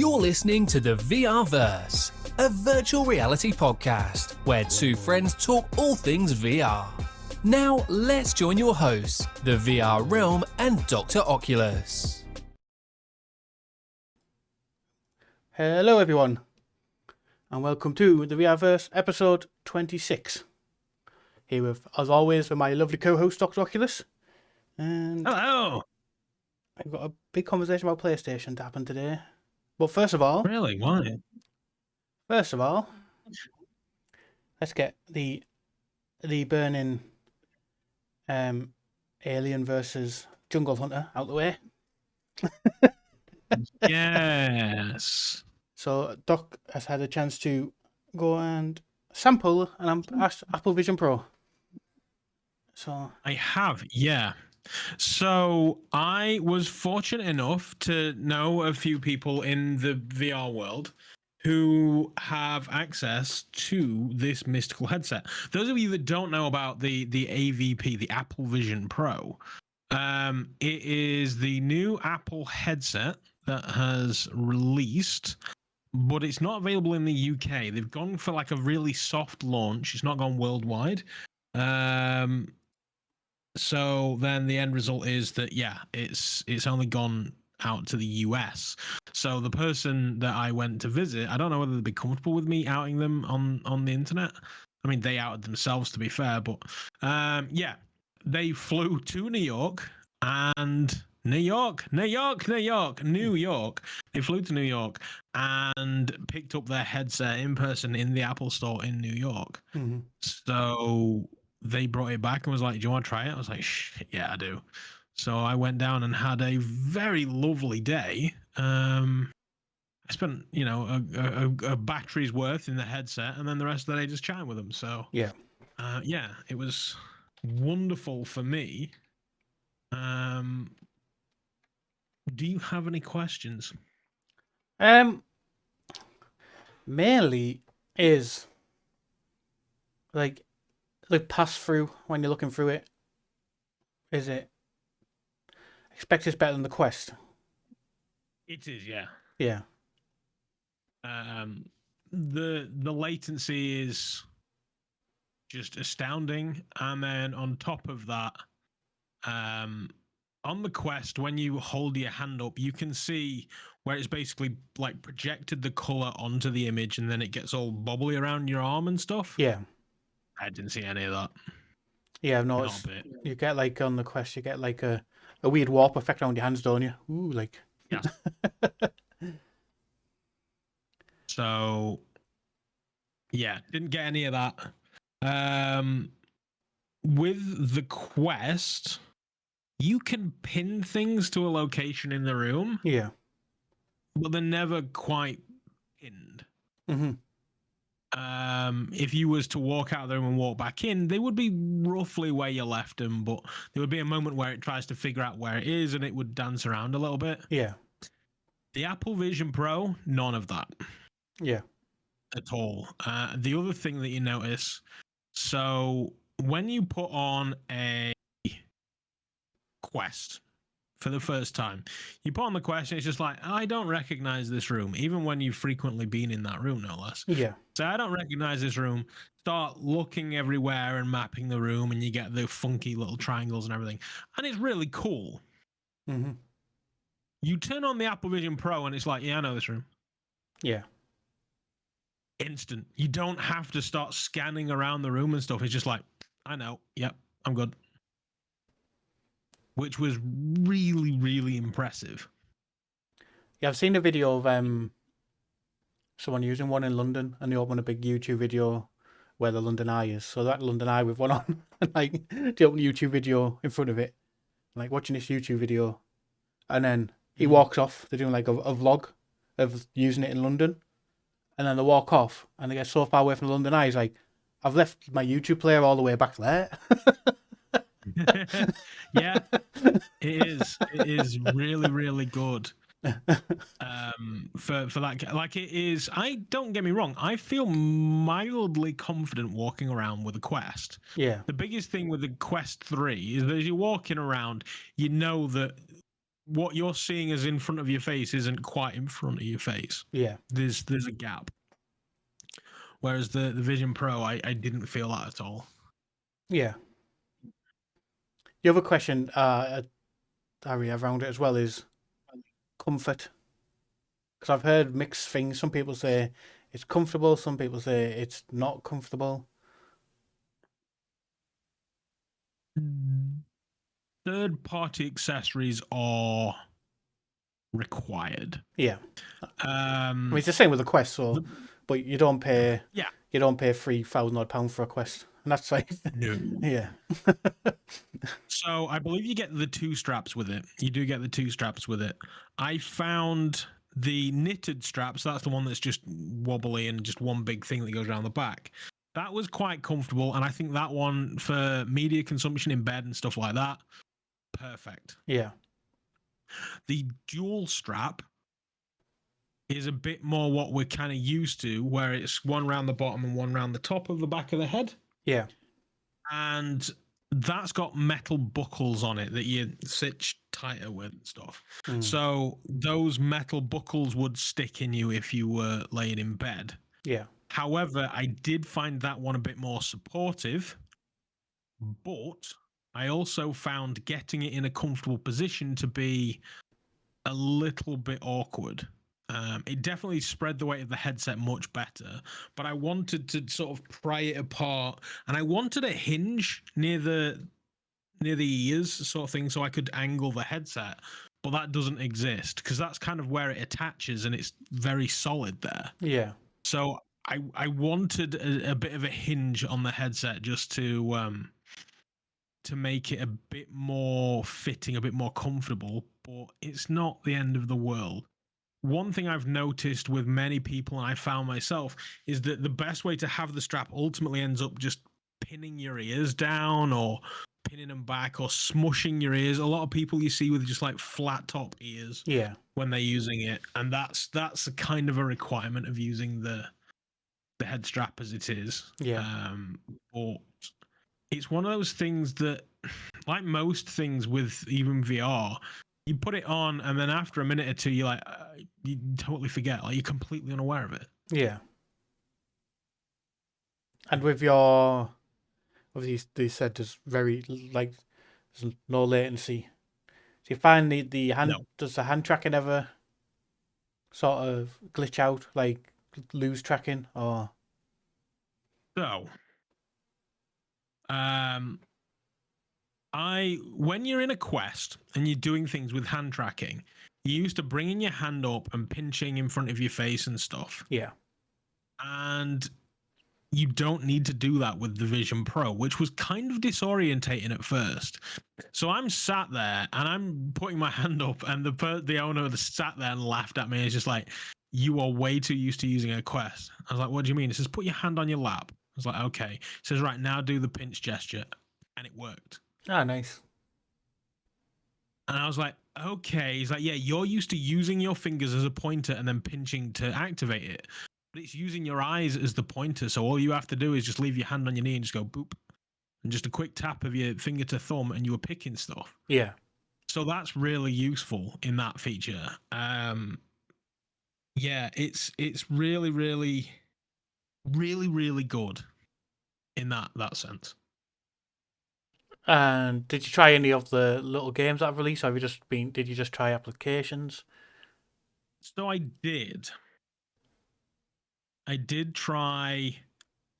You're listening to the VRverse, a virtual reality podcast where two friends talk all things VR. Now, let's join your hosts, the VR Realm and Dr. Oculus. Hello everyone, and welcome to the VRverse episode 26. Here with, as always, with my lovely co-host Dr. Oculus. And hello. I've got a big conversation about PlayStation to happen today. But first of all, Really? Why? let's get the burning Alien versus Jungle Hunter out the way. Yes. So Doc has had a chance to go and sample an Apple Vision Pro. So I have, yeah. So I was fortunate enough to know a few people in the VR world who have access to this mystical headset. Those of you that don't know about the AVP, the Apple Vision Pro, it is the new Apple headset that has released, but it's not available in the UK. They've gone for like a really soft launch. It's not gone worldwide. So then the end result is that, yeah, it's only gone out to the US. So the person that I went to visit, I don't know whether they'd be comfortable with me outing them on the internet. I mean, they outed themselves, to be fair, but yeah, they flew to New York and New York. They flew to New York and picked up their headset in person in the Apple store in New York. mm-hmm. So they brought it back and was like, do you want to try it? I was like, yeah, I do. So I went down and had a very lovely day. I spent, a battery's worth in the headset, and then the rest of the day just chatting with them. So yeah, it was wonderful for me. Do you have any questions? mainly is like pass through when you're looking through it. Is it? Expect it's better than the Quest. It is, yeah. Yeah. The latency is just astounding, and then on top of that, on the Quest, when you hold your hand up, you can see where it's basically like projected the color onto the image, and then it gets all bobbly around your arm and stuff. Yeah. I didn't see any of that. Yeah, I've noticed. You get like on the Quest, you get like a weird warp effect around your hands, don't you? Ooh, like. Yeah. So, yeah, didn't get any of that. With the Quest, you can pin things to a location in the room. Yeah. But they're never quite pinned. Mm-hmm. If you was to walk out of the room and walk back in, they would be roughly where you left them, but there would be a moment where it tries to figure out where it is and it would dance around a little bit. Yeah. The Apple Vision Pro, none of that. Yeah. At all. The other thing that you notice, so when you put on a Quest for the first time, you put on the Quest and it's just like, I don't recognize this room, even when you've frequently been in that room, no less. Yeah. So I don't recognize this room. Start looking everywhere and mapping the room, and you get the funky little triangles and everything. And it's really cool. Mm-hmm. You turn on the Apple Vision Pro and it's like, yeah, I know this room. Yeah. Instant. You don't have to start scanning around the room and stuff. It's just like, I know. Yep, I'm good. Which was really, really impressive. Yeah, I've seen a video of someone using one in London, and they open a big YouTube video where the London Eye is. So that London Eye with one on, and like they open a YouTube video in front of it, like watching this YouTube video, and then he walks off. They're doing like a vlog of using it in London, and then they walk off, and they get so far away from the London Eye. He's like, I've left my YouTube player all the way back there. Yeah, it is really, really good. For that, like, it is. I don't get me wrong, I feel mildly confident walking around with a Quest. Yeah. The biggest thing with the Quest 3 is that as you're walking around, you know that what you're seeing as in front of your face isn't quite in front of your face. Yeah. There's a gap. Whereas the Vision Pro, I didn't feel that at all. Yeah. The other question, Harry, around it as well is comfort. Because I've heard mixed things. Some people say it's comfortable. Some people say it's not comfortable. Third-party accessories are required. Yeah. I mean, Um, it's the same with the Quest. So, but you don't pay. yeah. You don't pay £3,000 for a Quest, and that's like, No. yeah. So I believe you get the 2 straps with it. You do get the 2 straps with it. I found the knitted straps. That's the one that's just wobbly and just one big thing that goes around the back. That was quite comfortable, and I think that one for media consumption in bed and stuff like that, perfect. Yeah. The dual strap is a bit more what we're kind of used to, where it's one round the bottom and one round the top of the back of the head. Yeah. And that's got metal buckles on it that you stitch tighter with and stuff. So those metal buckles would stick in you if you were laying in bed. Yeah. However, I did find that one a bit more supportive, but I also found getting it in a comfortable position to be a little bit awkward. It definitely spread the weight of the headset much better, but I wanted to sort of pry it apart, and I wanted a hinge near the ears sort of thing so I could angle the headset, but that doesn't exist because that's kind of where it attaches and it's very solid there. Yeah. So I wanted a bit of a hinge on the headset just to make it a bit more fitting, a bit more comfortable, but it's not the end of the world. One thing I've noticed with many people, and I found myself, is that the best way to have the strap ultimately ends up just pinning your ears down or pinning them back or smushing your ears. A lot of people you see with just like flat top ears Yeah. when they're using it, and that's a kind of a requirement of using the head strap as it is. Yeah. But it's one of those things that, like most things with even VR, you put it on and then after a minute or two, you're like, you totally forget. Like you're completely unaware of it. Yeah. And with your, obviously, they said there's there's no latency. Do you find the hand, No. does the hand tracking ever sort of glitch out, like lose tracking or? So, when you're in a quest and you're doing things with hand tracking, you used to bringing your hand up and pinching in front of your face and stuff. Yeah. And you don't need to do that with the Vision Pro, which was kind of disorientating at first. So I'm sat there and I'm putting my hand up, and the owner sat there and laughed at me. It's just like, you are way too used to using a Quest. I was like, what do you mean? He says, put your hand on your lap. I was like, okay. He says, right, now do the pinch gesture. And it worked. Ah, nice. And I was like, okay. He's like, yeah, you're used to using your fingers as a pointer and then pinching to activate it. But it's using your eyes as the pointer. So all you have to do is just leave your hand on your knee and just go boop. And just a quick tap of your finger to thumb and you were picking stuff. Yeah. So that's really useful in that feature. Yeah, it's really, really, really, really good in that sense. And did you try any of the little games that I've released? Or did you just try applications? So I did try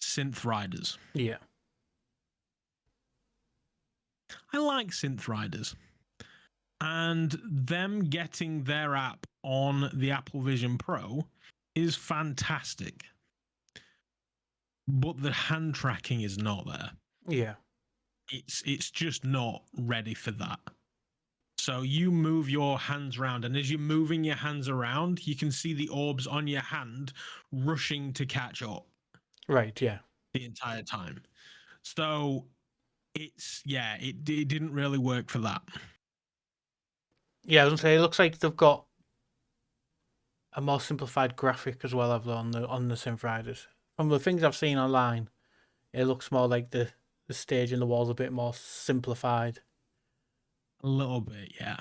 Synth Riders. Yeah. I like Synth Riders. And them getting their app on the Apple Vision Pro is fantastic. But the hand tracking is not there. Yeah. It's just not ready for that. So you move your hands around, and as you're moving your hands around, you can see the orbs on your hand rushing to catch up. Right, yeah. The entire time. So it didn't really work for that. Yeah, I was gonna say it looks like they've got a more simplified graphic as well on the Synth Riders. From the things I've seen online, it looks more like the stage and the walls a bit more simplified. A little bit, yeah.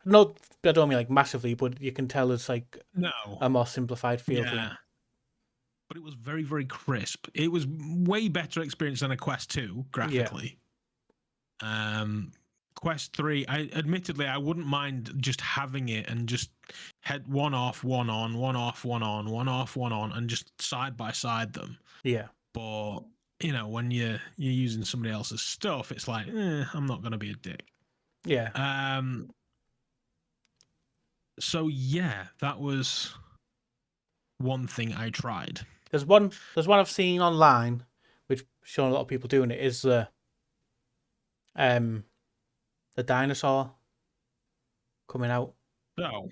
not, I don't mean like massively, but you can tell it's like No. a more simplified feel to it. Yeah. But it was very, very crisp. It was way better experience than a Quest 2 graphically. Quest 3, admittedly I wouldn't mind just having it and just head one off, one on, one off, one on, one off, one on, and just side by side them. Yeah. But you know, when you're using somebody else's stuff, it's like, I'm not gonna be a dick. Yeah. So yeah, that was one thing I tried. There's one I've seen online, which shown a lot of people doing it, is the dinosaur coming out. So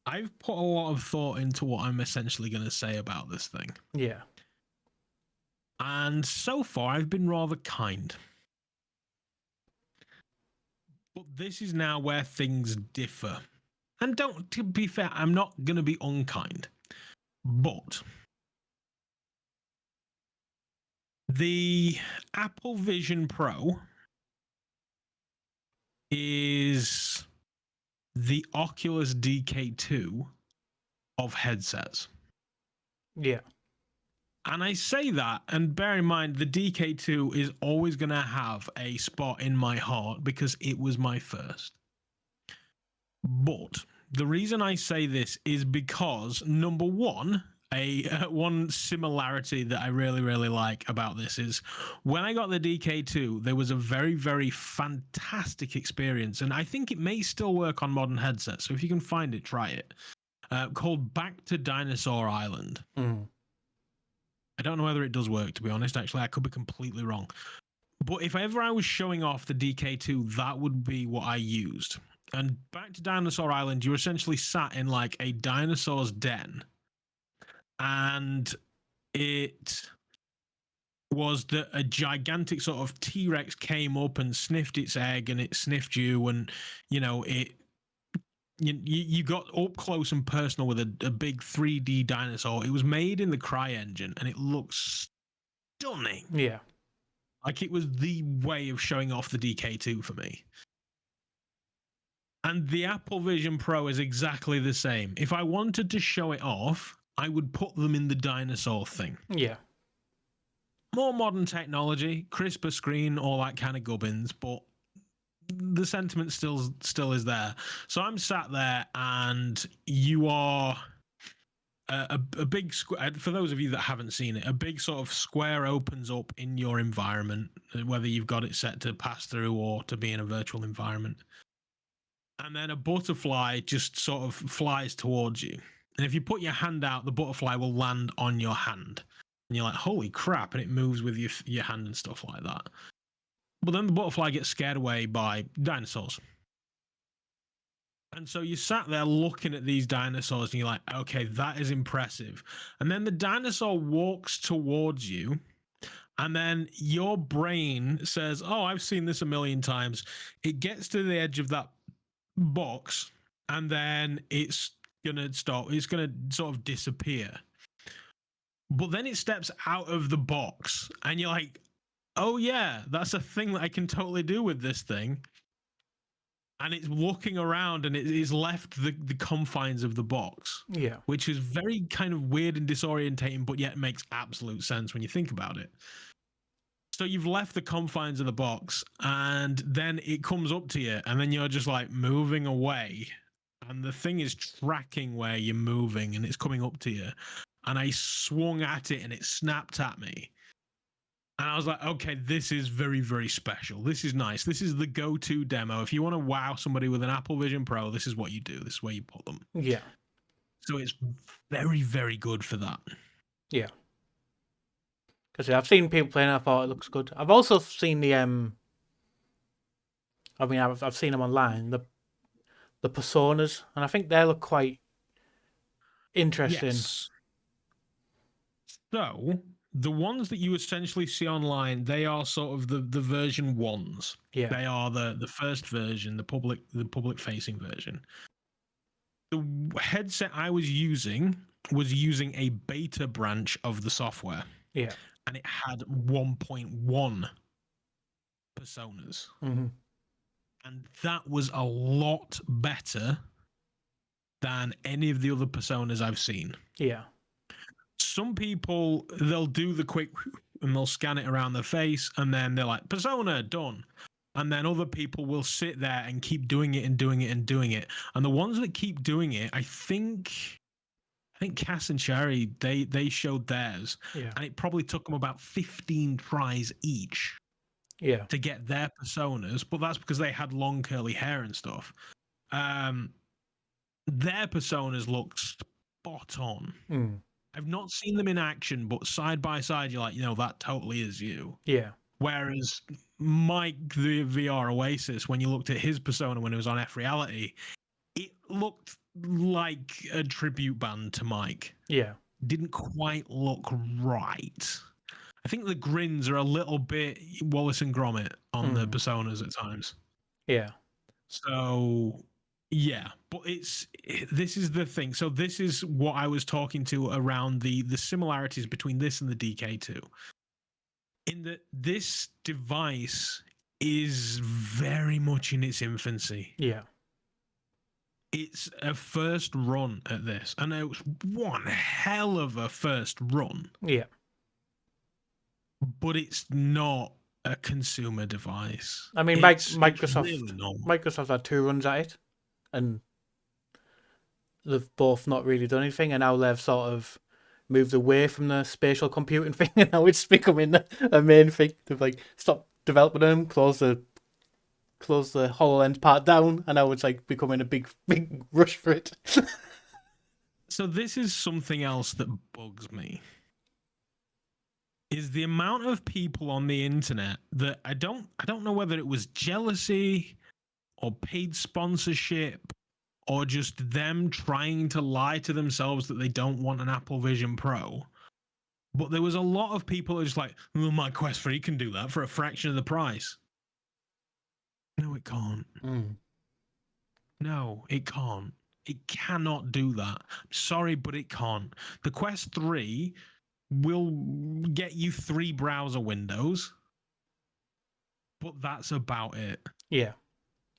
I've put a lot of thought into what I'm essentially going to say about this thing. Yeah. And so far, I've been rather kind. But this is now where things differ. And to be fair, I'm not going to be unkind. But the Apple Vision Pro is the Oculus DK2 of headsets. Yeah. And I say that, and bear in mind, the DK2 is always going to have a spot in my heart because it was my first. But the reason I say this is because, number one, one similarity that I really, really like about this is when I got the DK2, there was a very, very fantastic experience, and I think it may still work on modern headsets, so if you can find it, try it, called Back to Dinosaur Island. I don't know whether it does work, to be honest. Actually, I could be completely wrong. But if ever I was showing off the DK2, that would be what I used. And Back to Dinosaur Island, you're essentially sat in like a dinosaur's den. And it was that a gigantic sort of T-Rex came up and sniffed its egg, and it sniffed you, and you know you got up close and personal with a big 3D dinosaur. It was made in the CryEngine, and it looks stunning. Yeah. Like it was the way of showing off the DK2 for me. And the Apple Vision Pro is exactly the same. If I wanted to show it off, I would put them in the dinosaur thing. Yeah. More modern technology, crisper screen, all that kind of gubbins, but the sentiment still is there. So I'm sat there, and you are a big square. For those of you that haven't seen it, a big sort of square opens up in your environment, whether you've got it set to pass through or to be in a virtual environment. And then a butterfly just sort of flies towards you. And if you put your hand out, the butterfly will land on your hand. And you're like, holy crap, and it moves with your hand and stuff like that. But then the butterfly gets scared away by dinosaurs. And so you sat there looking at these dinosaurs, and you're like, okay, that is impressive. And then the dinosaur walks towards you, and then your brain says, oh, I've seen this a million times. It gets to the edge of that box, and then it's gonna stop. It's gonna sort of disappear. But then it steps out of the box, and you're like, oh yeah, that's a thing that I can totally do with this thing. And it's walking around, and it is left the confines of the box. Yeah. Which is very kind of weird and disorientating, but yet makes absolute sense when you think about it. So you've left the confines of the box, and then it comes up to you, and then you're just like moving away, and the thing is tracking where you're moving, and it's coming up to you. And I swung at it, and it snapped at me. And I was like, okay, this is very, very special. This is nice. This is the go-to demo. If you want to wow somebody with an Apple Vision Pro, this is what you do. This is where you put them. Yeah. So it's very, very good for that. Yeah. Because I've seen people playing, I thought it looks good. I've also seen the I've seen them online, the personas, and I think they look quite interesting. Yes. So the ones that you essentially see online, they are sort of the version ones. Yeah. They are the first version, the public facing version. The headset I was using a beta branch of the software. Yeah. And it had 1.1 personas. Mm-hmm. And that was a lot better than any of the other personas I've seen. Yeah. Some people, they'll do the quick and they'll scan it around their face and then they're like, persona, done. And then other people will sit there and keep doing it and doing it and doing it. And the ones that keep doing it, I think Cass and Sherry, they showed theirs. Yeah. And it probably took them about 15 tries each Yeah. to get their personas. But that's because they had long curly hair and stuff. Their personas look spot on. Mm. I've not seen them in action, but side by side, you're like, that totally is you. Yeah. Whereas Mike, the VR Oasis, when you looked at his persona when it was on F Reality, it looked like a tribute band to Mike. Yeah. Didn't quite look right. I think the grins are a little bit Wallace and Gromit on the personas at times. Yeah. So yeah, but this is the thing. So this is what I was talking to around the similarities between this and the DK2. In that this device is very much in its infancy. Yeah. It's a first run at this, and it was one hell of a first run. Yeah. But it's not a consumer device. I mean, Microsoft Microsoft had 2 runs at it, and they've both not really done anything, and now they've sort of moved away from the spatial computing thing, and now it's becoming a main thing. They've like stopped developing them, close the HoloLens part down, and now it's like becoming a big rush for it. So this is something else that bugs me. Is the amount of people on the internet that I don't know whether it was jealousy or paid sponsorship or just them trying to lie to themselves that they don't want an Apple Vision Pro. But there was a lot of people who were just like, oh, my Quest 3 can do that for a fraction of the price. No, it can't. No, it can't. It cannot do that. I'm sorry, but it can't. The Quest 3 will get you 3 browser windows, but that's about it. Yeah.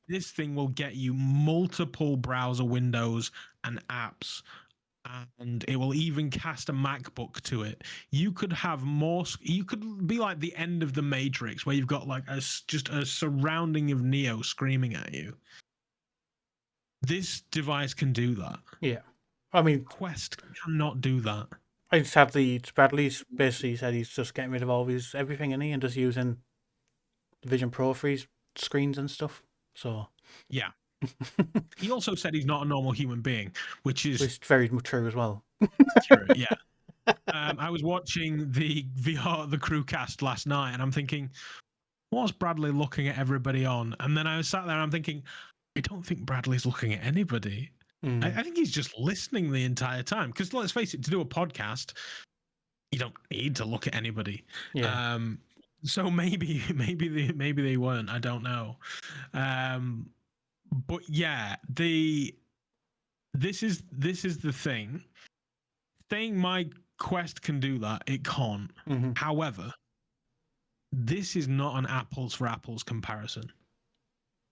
This thing will get you multiple browser windows and apps, and it will even cast a MacBook to it. You could have more. You could be like the end of the Matrix, where you've got like just a surrounding of Neo screaming at you. This device can do that. Yeah. I mean, Quest cannot do that. I sadly, Bradley's basically said he's just getting rid of all his everything, and just using the Vision Pro for his screens and stuff. So yeah. He also said he's not a normal human being, which is very true as well. True, yeah. I was watching the Crewcast last night, and I'm thinking, what's Bradley looking at everybody on? And then I was sat there and I'm thinking, I don't think Bradley's looking at anybody. I think he's just listening the entire time. Because let's face it, to do a podcast, you don't need to look at anybody. Yeah. So maybe they weren't. I don't know. But yeah, this is the thing. Saying my Quest can do that, it can't. However, this is not an apples for apples comparison.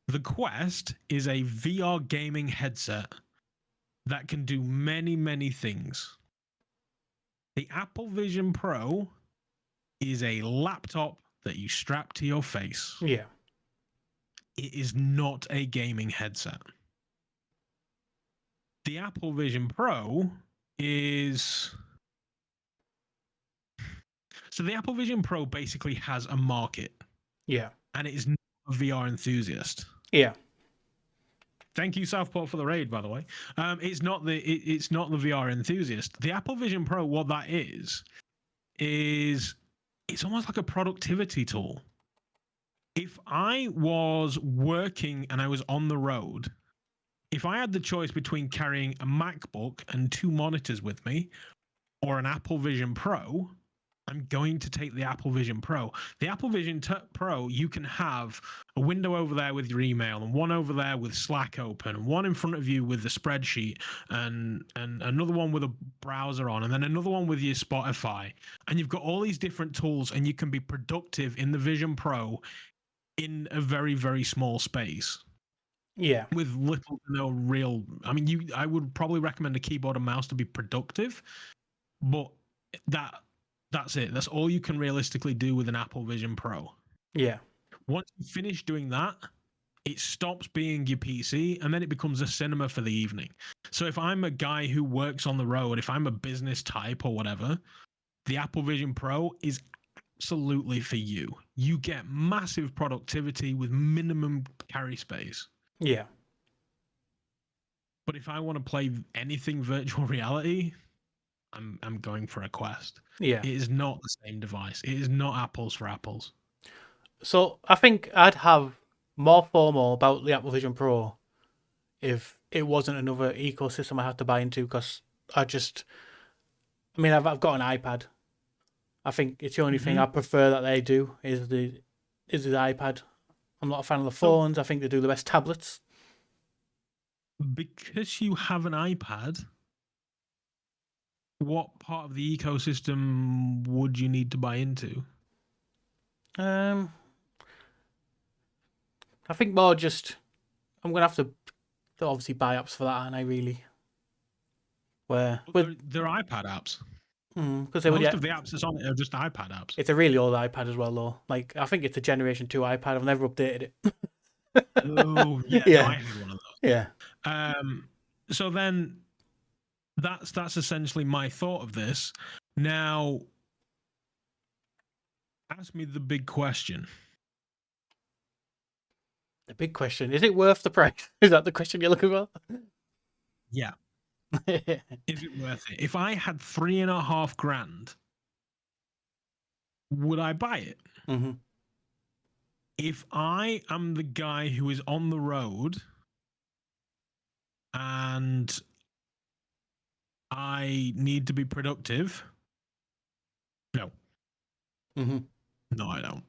The Quest is a VR gaming headset that can do many, many things. The Apple Vision Pro is a laptop that you strap to your face. Yeah. It is not a gaming headset. The Apple Vision Pro is... So the Apple Vision Pro basically has a market. Yeah. And it is not a VR enthusiast. Yeah. Thank you, Southport, for the raid, by the way. It's not the VR enthusiast. The Apple Vision Pro, what that is it's almost like a productivity tool. If I was working and I was on the road, if I had the choice between carrying a MacBook and 2 monitors with me or an Apple Vision Pro, I'm going to take the Apple Vision Pro. The Apple Vision Pro, you can have a window over there with your email and one over there with Slack open and one in front of you with the spreadsheet and another one with a browser on and then another one with your Spotify. And you've got all these different tools and you can be productive in the Vision Pro in a very, very small space. Yeah. with little to no real. I mean, I would probably recommend a keyboard and mouse to be productive, but that's it. That's all you can realistically do with an Apple Vision Pro. Yeah. Once you finish doing that, it stops being your PC and then it becomes a cinema for the evening. So if I'm a guy who works on the road, if I'm a business type or whatever, the Apple Vision Pro is absolutely for you. You get massive productivity with minimum carry space. Yeah. But if I want to play anything virtual reality, I'm going for a Quest. Yeah. It is not the same device. It is not apples for apples. So I think I'd have more FOMO about the Apple Vision Pro if it wasn't another ecosystem I had to buy into, because I mean, I've got an iPad. I think it's the only thing I prefer that they do is the iPad. I'm not a fan of the phones. I think they do the best tablets. Because you have an iPad, what part of the ecosystem would you need to buy into? I think more just I'm gonna have to obviously buy apps for that, aren't I? Really, where They're iPad apps. because Most of the apps that's on it are just iPad apps. it's a really old iPad as well, though. Like I think it's a Generation 2 iPad. I've never updated it. Oh yeah, Yeah. No, I had one of those. Yeah. So then that's essentially my thought of this. Now, ask me the big question. The big question: is it worth the price? Is that the question you're looking for? Yeah. Is it worth it? If I had $3,500, would I buy it? Mm-hmm. If I am the guy who is on the road and I need to be productive, no. Mm-hmm. No, I don't.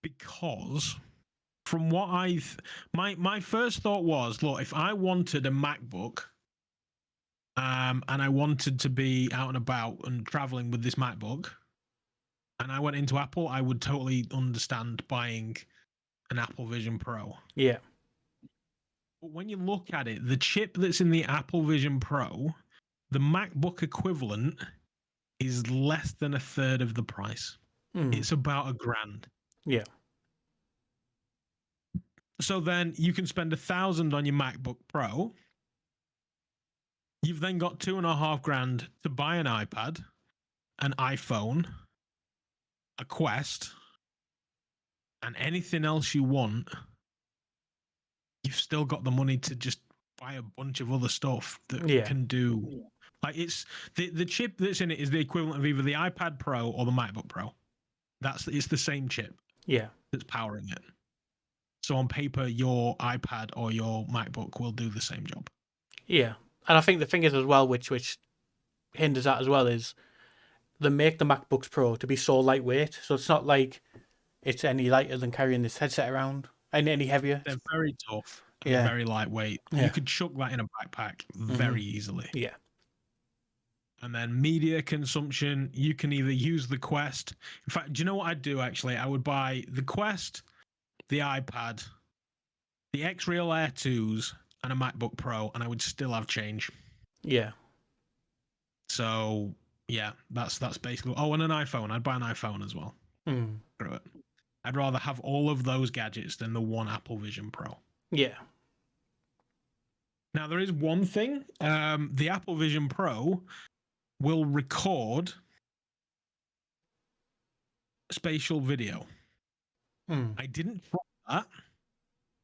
Because from what my first thought was, look, if I wanted a MacBook, and I wanted to be out and about and traveling with this MacBook, and I went into Apple, I would totally understand buying an Apple Vision Pro. Yeah. But when you look at it, the chip that's in the Apple Vision Pro, the MacBook equivalent is less than a third of the price. It's about $1,000. Yeah. So then you can spend $1,000 on your MacBook Pro. You've then got $2,500 to buy an iPad, an iPhone, a Quest, and anything else you want. You've still got the money to just buy a bunch of other stuff that can do. Like it's the chip that's in it is the equivalent of either the iPad Pro or the MacBook Pro. It's the same chip. Yeah. That's powering it. So on paper, your iPad or your MacBook will do the same job. Yeah. And I think the thing is as well, which hinders that as well, is they make the MacBooks Pro to be so lightweight. So it's not like it's any lighter than carrying this headset around, and any heavier. They're very tough and very lightweight. Yeah. You could chuck that in a backpack very easily. Yeah. And then media consumption, you can either use the Quest. In fact, do you know what I'd do actually? I would buy the Quest, the iPad, the X-Real Air 2s, and a MacBook Pro, and I would still have change. Yeah. So yeah, that's basically. Oh, and an iPhone. I'd buy an iPhone as well. Screw it. I'd rather have all of those gadgets than the one Apple Vision Pro. Yeah. Now there is one thing. The Apple Vision Pro will record spatial video. I didn't try that.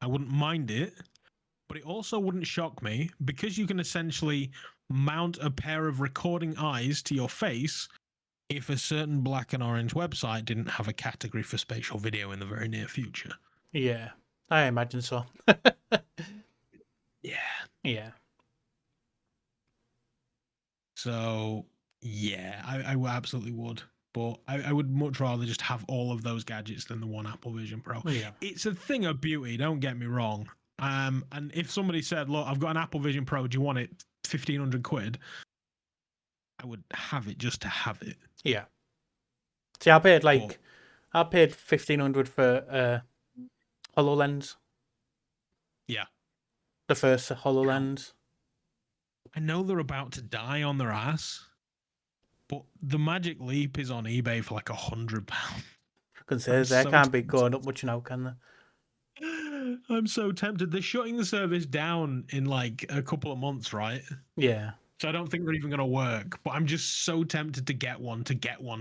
I wouldn't mind it, but it also wouldn't shock me because you can essentially mount a pair of recording eyes to your face if a certain black and orange website didn't have a category for spatial video in the very near future. Yeah, I imagine so. Yeah. Yeah. So, yeah, I absolutely would. But I would much rather just have all of those gadgets than the one Apple Vision Pro. Yeah. It's a thing of beauty, don't get me wrong. And if somebody said, look, I've got an Apple Vision Pro, do you want it? 1,500 quid. I would have it just to have it. Yeah. See, I paid like I paid 1,500 for HoloLens, Yeah. the first HoloLens. I know they're about to die on their ass, but the Magic Leap is on eBay for like £100. Considers they can't be going up much now, can they? I'm so tempted. They're shutting the service down in like a couple of months, right? Yeah. So I don't think they're even going to work. But I'm just so tempted to get one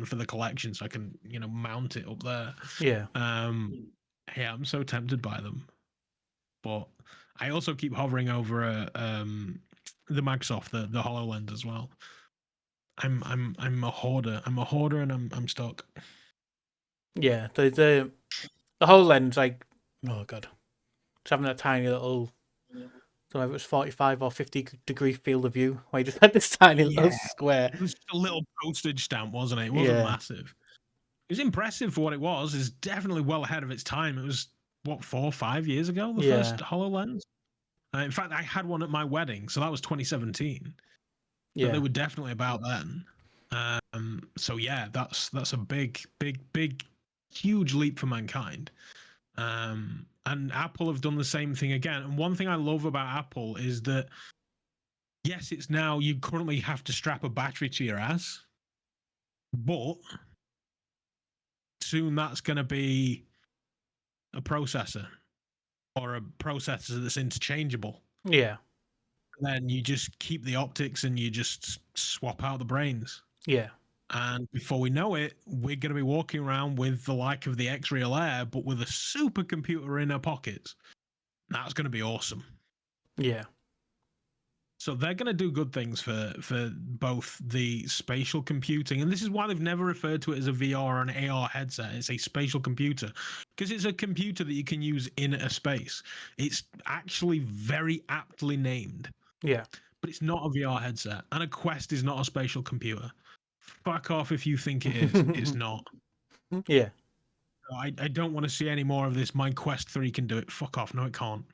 for the collection, so I can, mount it up there. Yeah. Yeah, I'm so tempted by them. But I also keep hovering over the Microsoft, the HoloLens as well. I'm a hoarder. I'm a hoarder, and I'm stuck. Yeah. The HoloLens, like, oh god, it's having that tiny little. I don't know if it was 45 or 50-degree field of view where you just had this tiny little square. It was a little postage stamp, wasn't it? It wasn't Yeah. massive. It was impressive for what it was. It's definitely well ahead of its time. It was, what, 4 or 5 years ago, the first HoloLens? In fact, I had one at my wedding, so that was 2017. So they Yeah. were definitely about then. So yeah, that's a big, huge leap for mankind. And Apple have done the same thing again. And one thing I love about Apple is that, yes, it's now you currently have to strap a battery to your ass, but soon that's going to be a processor or a processor that's interchangeable. Yeah. Then you just keep the optics and you just swap out the brains. Yeah. And before we know it, we're going to be walking around with the like of the X-Real Air, but with a supercomputer in our pockets. That's going to be awesome. Yeah. So they're going to do good things for both the spatial computing, and this is why they've never referred to it as a VR or an AR headset. It's a spatial computer because it's a computer that you can use in a space. It's actually very aptly named. Yeah. But it's not a VR headset, and a Quest is not a spatial computer. Fuck off if you think it is. It's not. Yeah. I don't want to see any more of this. My Quest 3 can do it. Fuck off. No, it can't.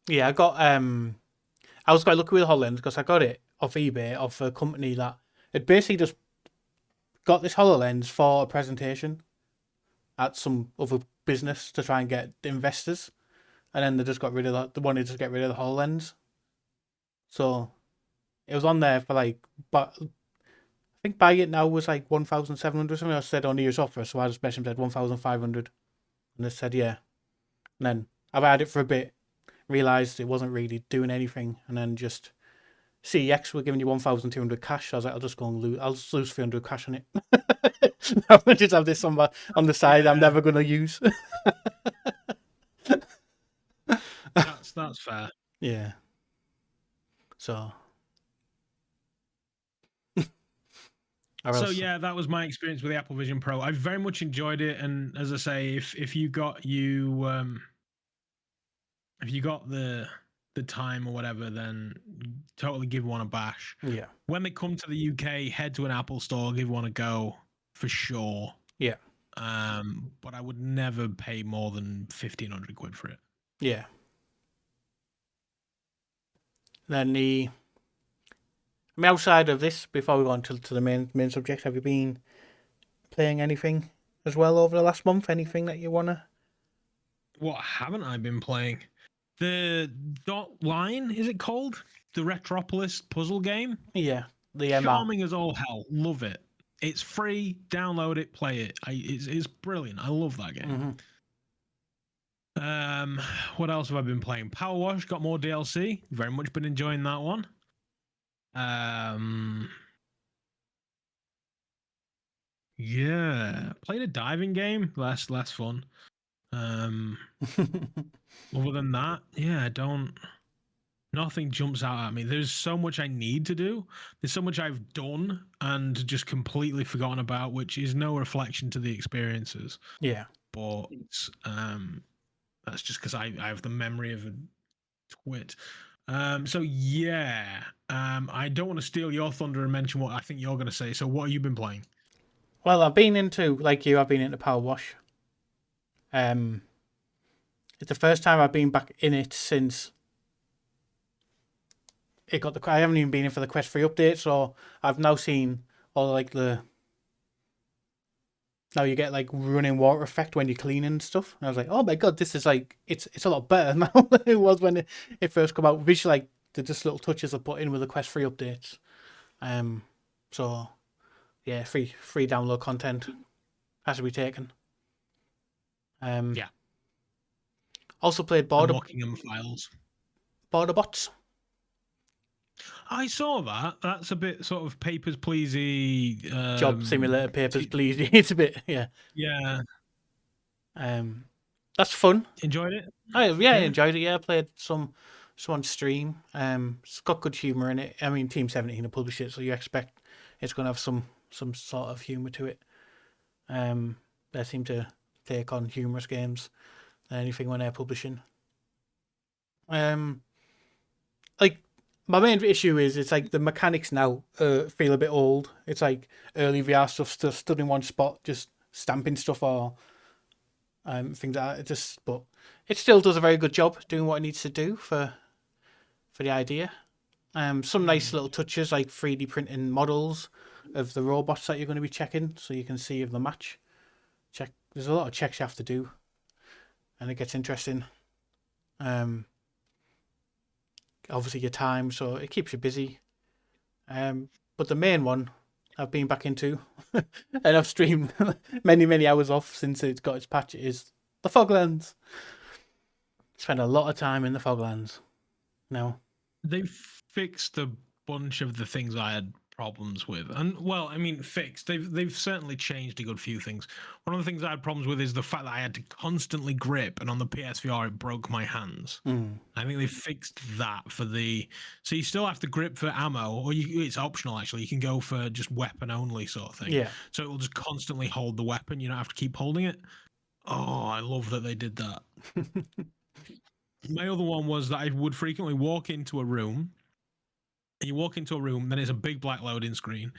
Yeah, I got I was quite lucky with HoloLens because I got it off eBay off a company that it basically just got this HoloLens for a presentation at some other business to try and get investors, and then they just got rid of that. They wanted to get rid of the HoloLens, so it was on there for like, but I think buying it now was like 1,700 something. I said on the year's offer, so I just messaged them said 1,500, and they said yeah. And then I've had it for a bit, realised it wasn't really doing anything, and then just CEX were giving you 1,200 cash. I was like, I'll just go and lose. I'll just lose 300 cash on it. I'll just have this on the side. I'm never gonna use. That's fair. Yeah. So. So yeah, that was my experience with the Apple Vision Pro. I very much enjoyed it, and as I say, if you got the time or whatever, then totally give one a bash. Yeah. When they come to the UK, head to an Apple store, give one a go for sure. Yeah. But I would never pay more than 1,500 quid for it. Yeah. Then outside of this, before we go on to the main subject, have you been playing anything as well over the last month? Anything that you wanna? What haven't I been playing? The Dot Line, is it called? The Retropolis puzzle game? Yeah. The Charming as all hell. Love it. It's free. Download it. Play it. It's brilliant. I love that game. Mm-hmm. What else have I been playing? Power Wash got more DLC. Very much been enjoying that one. Yeah. Played a diving game. Less fun. Other than that, yeah, nothing jumps out at me. There's so much I need to do. There's so much I've done and just completely forgotten about, which is no reflection to the experiences. Yeah. But that's just because I have the memory of a twit. So yeah, I don't want to steal your thunder and mention what I think you're going to say. So what have you been playing? Well, I've been into, like you, I've been into Power Wash. It's the first time I've been back in it since it got I haven't even been in for the Quest 3 update, so I've now seen all like the now you get like running water effect when you're cleaning and stuff. And I was like, oh my god, this is like it's a lot better now than it was when it first came out. Visually, like the just little touches I put in with the Quest 3 updates. So yeah, free download content has to be taken. Yeah. Also played Buckingham Files. Border Bots. I saw that. That's a bit sort of Papers, Pleasey. Job Simulator, Papers, Please. It's a bit, yeah. Yeah. That's fun. Enjoyed it? I enjoyed it. Yeah, I played some on stream. It's got good humour in it. I mean, Team 17 have published it, so you expect it's going to have some sort of humour to it. They seem to take on humorous games, anything when they're publishing. Like my main issue is it's like the mechanics now feel a bit old. It's like early VR stuff still stood in one spot, just stamping stuff or things like that. But it still does a very good job doing what it needs to do for the idea. Some nice little touches like 3D printing models of the robots that you're going to be checking, so you can see if the match. There's a lot of checks you have to do, and it gets interesting. Obviously your time, so it keeps you busy. But the main one I've been back into, and I've streamed many hours off since it's got its patch, is the Foglands. Spent a lot of time in the Foglands. Now they fixed a bunch of the things I had problems with, and well, I mean, fixed. They've certainly changed a good few things. One of the things I had problems with is the fact that I had to constantly grip, and on the PSVR it broke my hands. I think they fixed that for the. So you still have to grip for ammo, or it's optional actually. You can go for just weapon only sort of thing. Yeah. So it will just constantly hold the weapon. You don't have to keep holding it. Oh, I love that they did that. My other one was that I would frequently walk into a room, and you walk into a room, then it's a big black loading screen,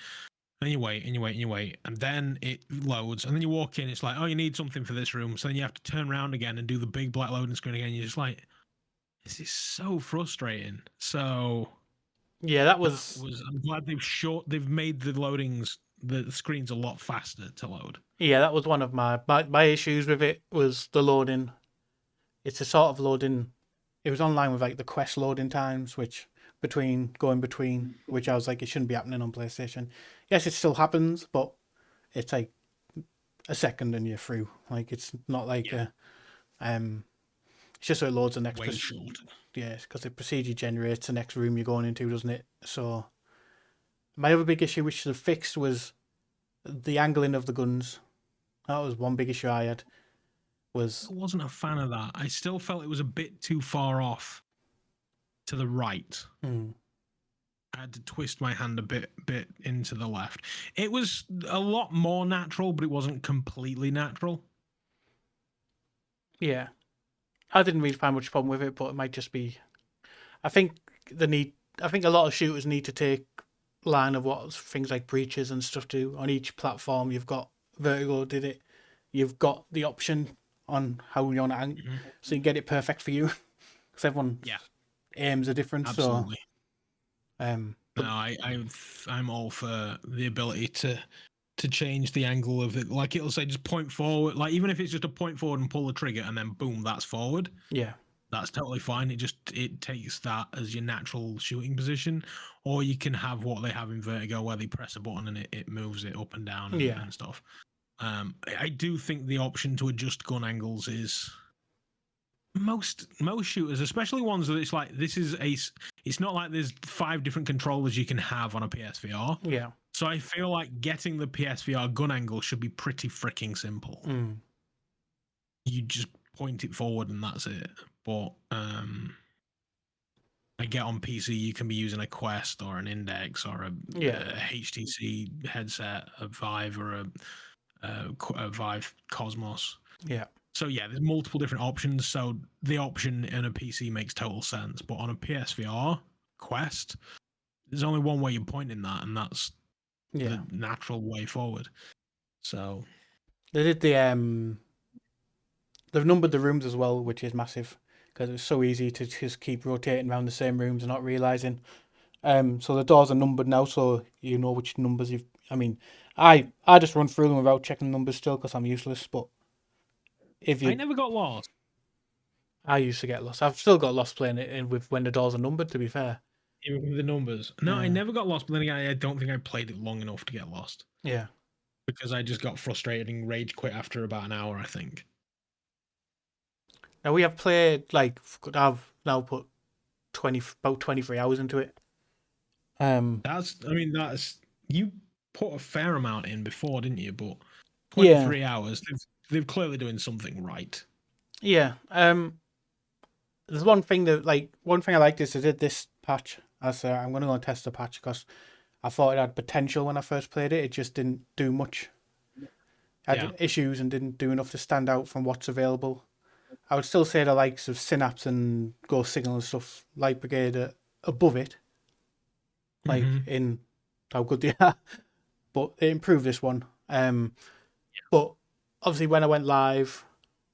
and you wait, and you wait, and you wait, and then it loads, and then you walk in, it's like, oh, you need something for this room, so then you have to turn around again and do the big black loading screen again. You're just like, this is so frustrating. So yeah, that was I'm glad they've made the screens a lot faster to load. Yeah, that was one of my issues with it, was the loading. It's a sort of loading. It was online with like the Quest loading times, which going between, which I was like, it shouldn't be happening on PlayStation. Yes, it still happens, but it's like a second and you're through. Like it's not like it's just so it loads the next. Way short. Yeah, because it procedure generates the next room you're going into, doesn't it? So my other big issue, which they've fixed, was the angling of the guns. That was one big issue I had. I wasn't a fan of that. I still felt it was a bit too far off to the right. I had to twist my hand a bit into the left. It was a lot more natural, but it wasn't completely natural. Yeah. I didn't really find much problem with it, but it might just be... I think a lot of shooters need to take line of what things like breaches and stuff do. On each platform, you've got Vertigo did it. You've got the option on how you want to aim, so you get it perfect for you. Because everyone aims are different. Absolutely. So, I'm all for the ability to change the angle of it. Like it'll say just point forward. Like even if it's just a point forward and pull the trigger and then boom, that's forward. Yeah. That's totally fine. It takes that as your natural shooting position, or you can have what they have in Vertigo, where they press a button and it moves it up and down and stuff. I do think the option to adjust gun angles is most shooters, especially ones that it's like it's not like there's 5 different controllers you can have on a PSVR. Yeah. So I feel like getting the PSVR gun angle should be pretty freaking simple. You just point it forward and that's it. But I get on PC you can be using a Quest or an Index or a HTC headset, a Vive or a Vive Cosmos. Yeah. So yeah, there's multiple different options. So the option in a PC makes total sense, but on a PSVR Quest, there's only one way you're pointing that, and that's the natural way forward. So they did they've numbered the rooms as well, which is massive because it's so easy to just keep rotating around the same rooms and not realizing. So the doors are numbered now, so you know which numbers I mean, I just run through them without checking numbers still because I'm useless. But if I you, never got lost. I used to get lost. I've still got lost playing it in with when the doors are numbered. To be fair. Even with the numbers. No, I never got lost, but then again, I don't think I played it long enough to get lost. Yeah. Because I just got frustrated and rage quit after about an hour, I think. Now we have played I've now put about 23 hours into it. That's you put a fair amount in before, didn't you? But Yeah. 23 hours, they've clearly doing something right. Yeah. There's one thing I liked is they did this patch. I'm going to go and test the patch because I thought it had potential when I first played it. It just didn't do much. Had issues and didn't do enough to stand out from what's available. I would still say the likes of Synapse and Ghost Signal and stuff, Light Brigade, are above it. Like in how good they are, but it improved this one. But obviously when I went live,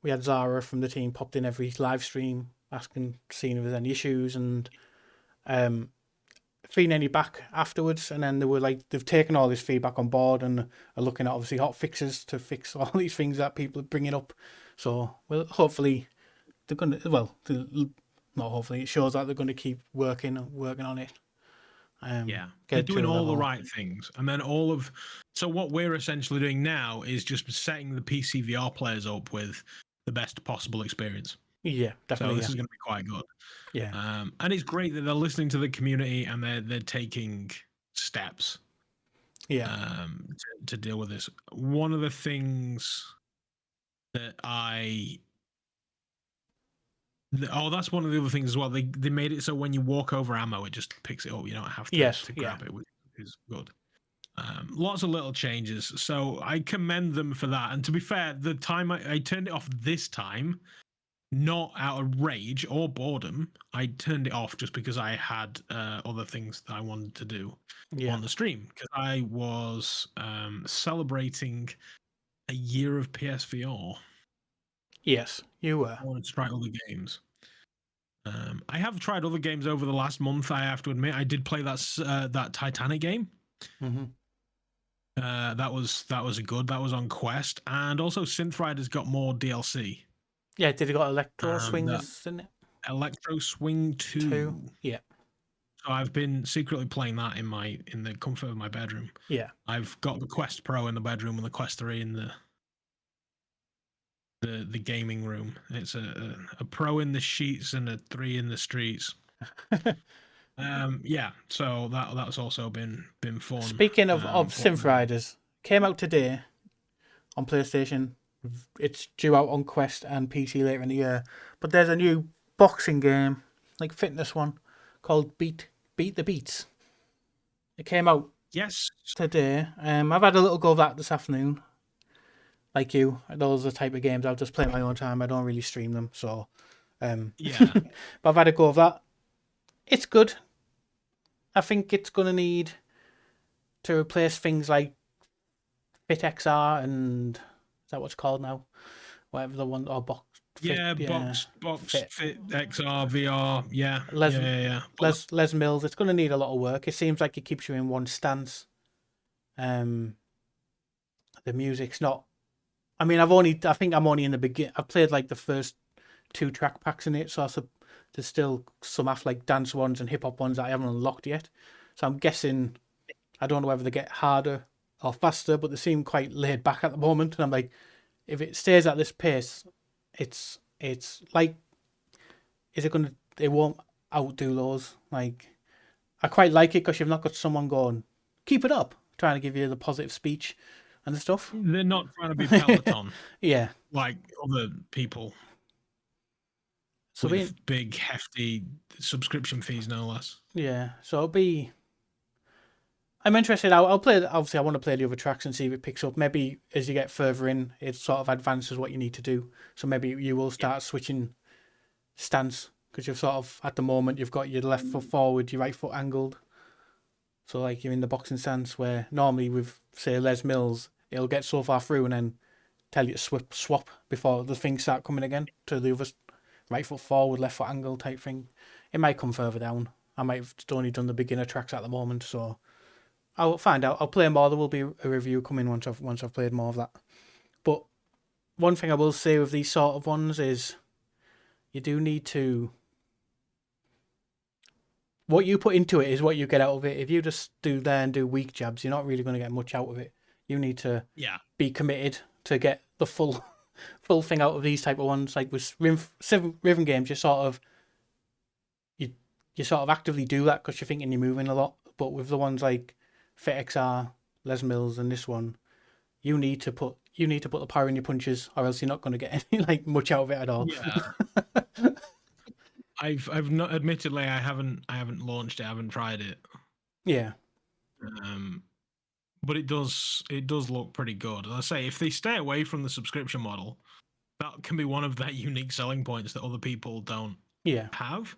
we had Zara from the team popped in every live stream asking, seeing if there's any issues and feeding any back afterwards. And then they were like, they've taken all this feedback on board and are looking at obviously hot fixes to fix all these things that people are bringing up. So hopefully they're going to, not hopefully, it shows that they're going to keep working on it. They're doing all the right things. And then so what we're essentially doing now is just setting the PC VR players up with the best possible experience. Yeah, definitely. So this is going to be quite good. Yeah. And it's great that they're listening to the community and they're taking steps. Yeah. To deal with this. One of the things that that's one of the other things as well. They made it so when you walk over ammo, it just picks it up. You don't have to grab it, which is good. Lots of little changes. So I commend them for that. And to be fair, the time I turned it off this time, not out of rage or boredom, I turned it off just because I had other things that I wanted to do on the stream. Because I was celebrating a year of PSVR. Yes, you were. I wanted to try other games. I have tried other games over the last month. I have to admit, I did play that Titanic game. Mm-hmm. That was good. That was on Quest, and also Synth Rider's got more DLC. Yeah, did it got Electro Swings in it? Electro Swing 2. Yeah. So I've been secretly playing that in the comfort of my bedroom. Yeah. I've got the Quest Pro in the bedroom and the Quest 3 in the gaming room. It's a Pro in the sheets and a 3 in the streets. So that's also been fun. Speaking of Synth Riders, came out today on PlayStation. It's due out on Quest and PC later in the year. But there's a new boxing game, like fitness one, called Beat the Beats. It came out today. I've had a little go of that this afternoon. Like you, those are the type of games I'll just play at my own time. I don't really stream them, so but I've had a go of that. It's good. I think it's gonna need to replace things like Fit XR and is that what's called now? Whatever the one or box. Box Fit XR VR. Yeah. Les Mills. It's gonna need a lot of work. It seems like it keeps you in one stance. The music's not. I mean, I think I'm only in the beginning. I've played like the first 2 track packs in it, so there's still some like dance ones and hip hop ones that I haven't unlocked yet. So I'm guessing, I don't know whether they get harder or faster, but they seem quite laid back at the moment. And I'm like, if it stays at this pace, it's like, it won't outdo those. Like, I quite like it because you've not got someone going, keep it up, trying to give you the positive speech and stuff. They're not trying to be Peloton. Yeah. Like other people. So with big, hefty subscription fees, no less. Yeah. So I'm interested. I'll play. Obviously, I want to play the other tracks and see if it picks up. Maybe as you get further in, it sort of advances what you need to do. So maybe you will start switching stance because you've sort of, at the moment, you've got your left foot forward, your right foot angled. So like you're in the boxing stance where normally with, say, Les Mills, it'll get so far through and then tell you to swap before the things start coming again to the other right foot forward, left foot angle type thing. It might come further down. I might have only done the beginner tracks at the moment, so I'll find out. I'll play more. There will be a review coming once I've played more of that. But one thing I will say with these sort of ones is you do need to. What you put into it is what you get out of it. If you just do there and do weak jabs, you're not really going to get much out of it. You need to be committed to get the full thing out of these type of ones. Like with rhythm games, you sort of actively do that because you're thinking you're moving a lot. But with the ones like FitXR, Les Mills, and this one, you need to put the power in your punches, or else you're not going to get any much out of it at all. Yeah. I've not, admittedly, I haven't launched it. I haven't tried it. Yeah. But it does look pretty good. And I say, if they stay away from the subscription model, that can be one of their unique selling points that other people don't have.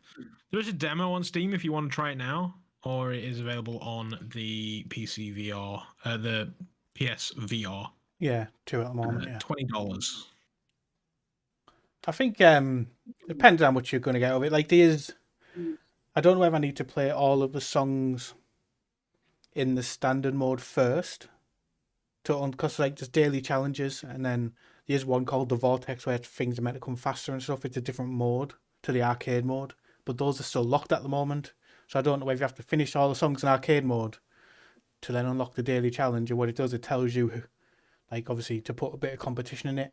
There is a demo on Steam if you want to try it now, or it is available on the PC VR, the PSVR. Yeah, 2 at the moment. Yeah, $20. I think depends how much you're going to get of it. Like there's, I don't know if I need to play all of the songs in the standard mode first, because like there's daily challenges, and then there's one called the Vortex where things are meant to come faster and stuff. It's a different mode to the arcade mode, but those are still locked at the moment. So I don't know if you have to finish all the songs in arcade mode to then unlock the daily challenge. Or what it does, it tells you, like obviously to put a bit of competition in it.